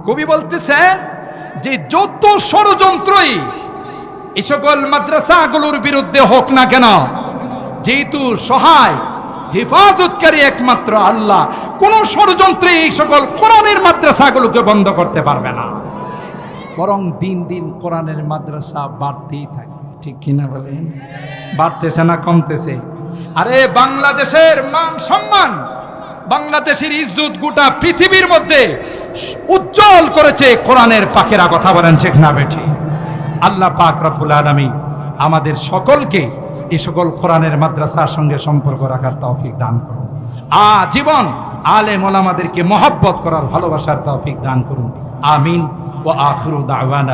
কবি বলতেছে যে যত ষড়যন্ত্রই এই সকল মাদ্রাসাগুলোর বিরুদ্ধে হোক না কেন, যেহেতু সহায় হেফাজতকারী একমাত্র আল্লাহ, কোন ষড়যন্ত্রে এই সকল কোরআনের মাদ্রাসাগুলোকে বন্ধ করতে পারবে না। বরং দিন দিন কোরআনের মাদ্রাসা বাড়তেই থাকবে। ঠিক কিনা বলেন? বাড়তেছে না কমতেছে? আরে বাংলাদেশের মান সম্মান, বাংলাদেশের ইজ্জত গোটা পৃথিবীর মধ্যে উজ্জ্বল করেছে কোরআনের পাখিরা। কথা বলেন ঠিক না বেঠিক? আল্লাহ পাক রব্বুল আলামিন আমাদের সকলকে এই সকল কোরআনের মাদ্রাসার সঙ্গে সম্পর্ক রাখার তৌফিক দান করুন। আজীবন আলেম ওলামাদেরকে মহব্বত করার, ভালোবাসার তৌফিক দান করুন। আমিন। ওয়া আখিরু দাওয়ানা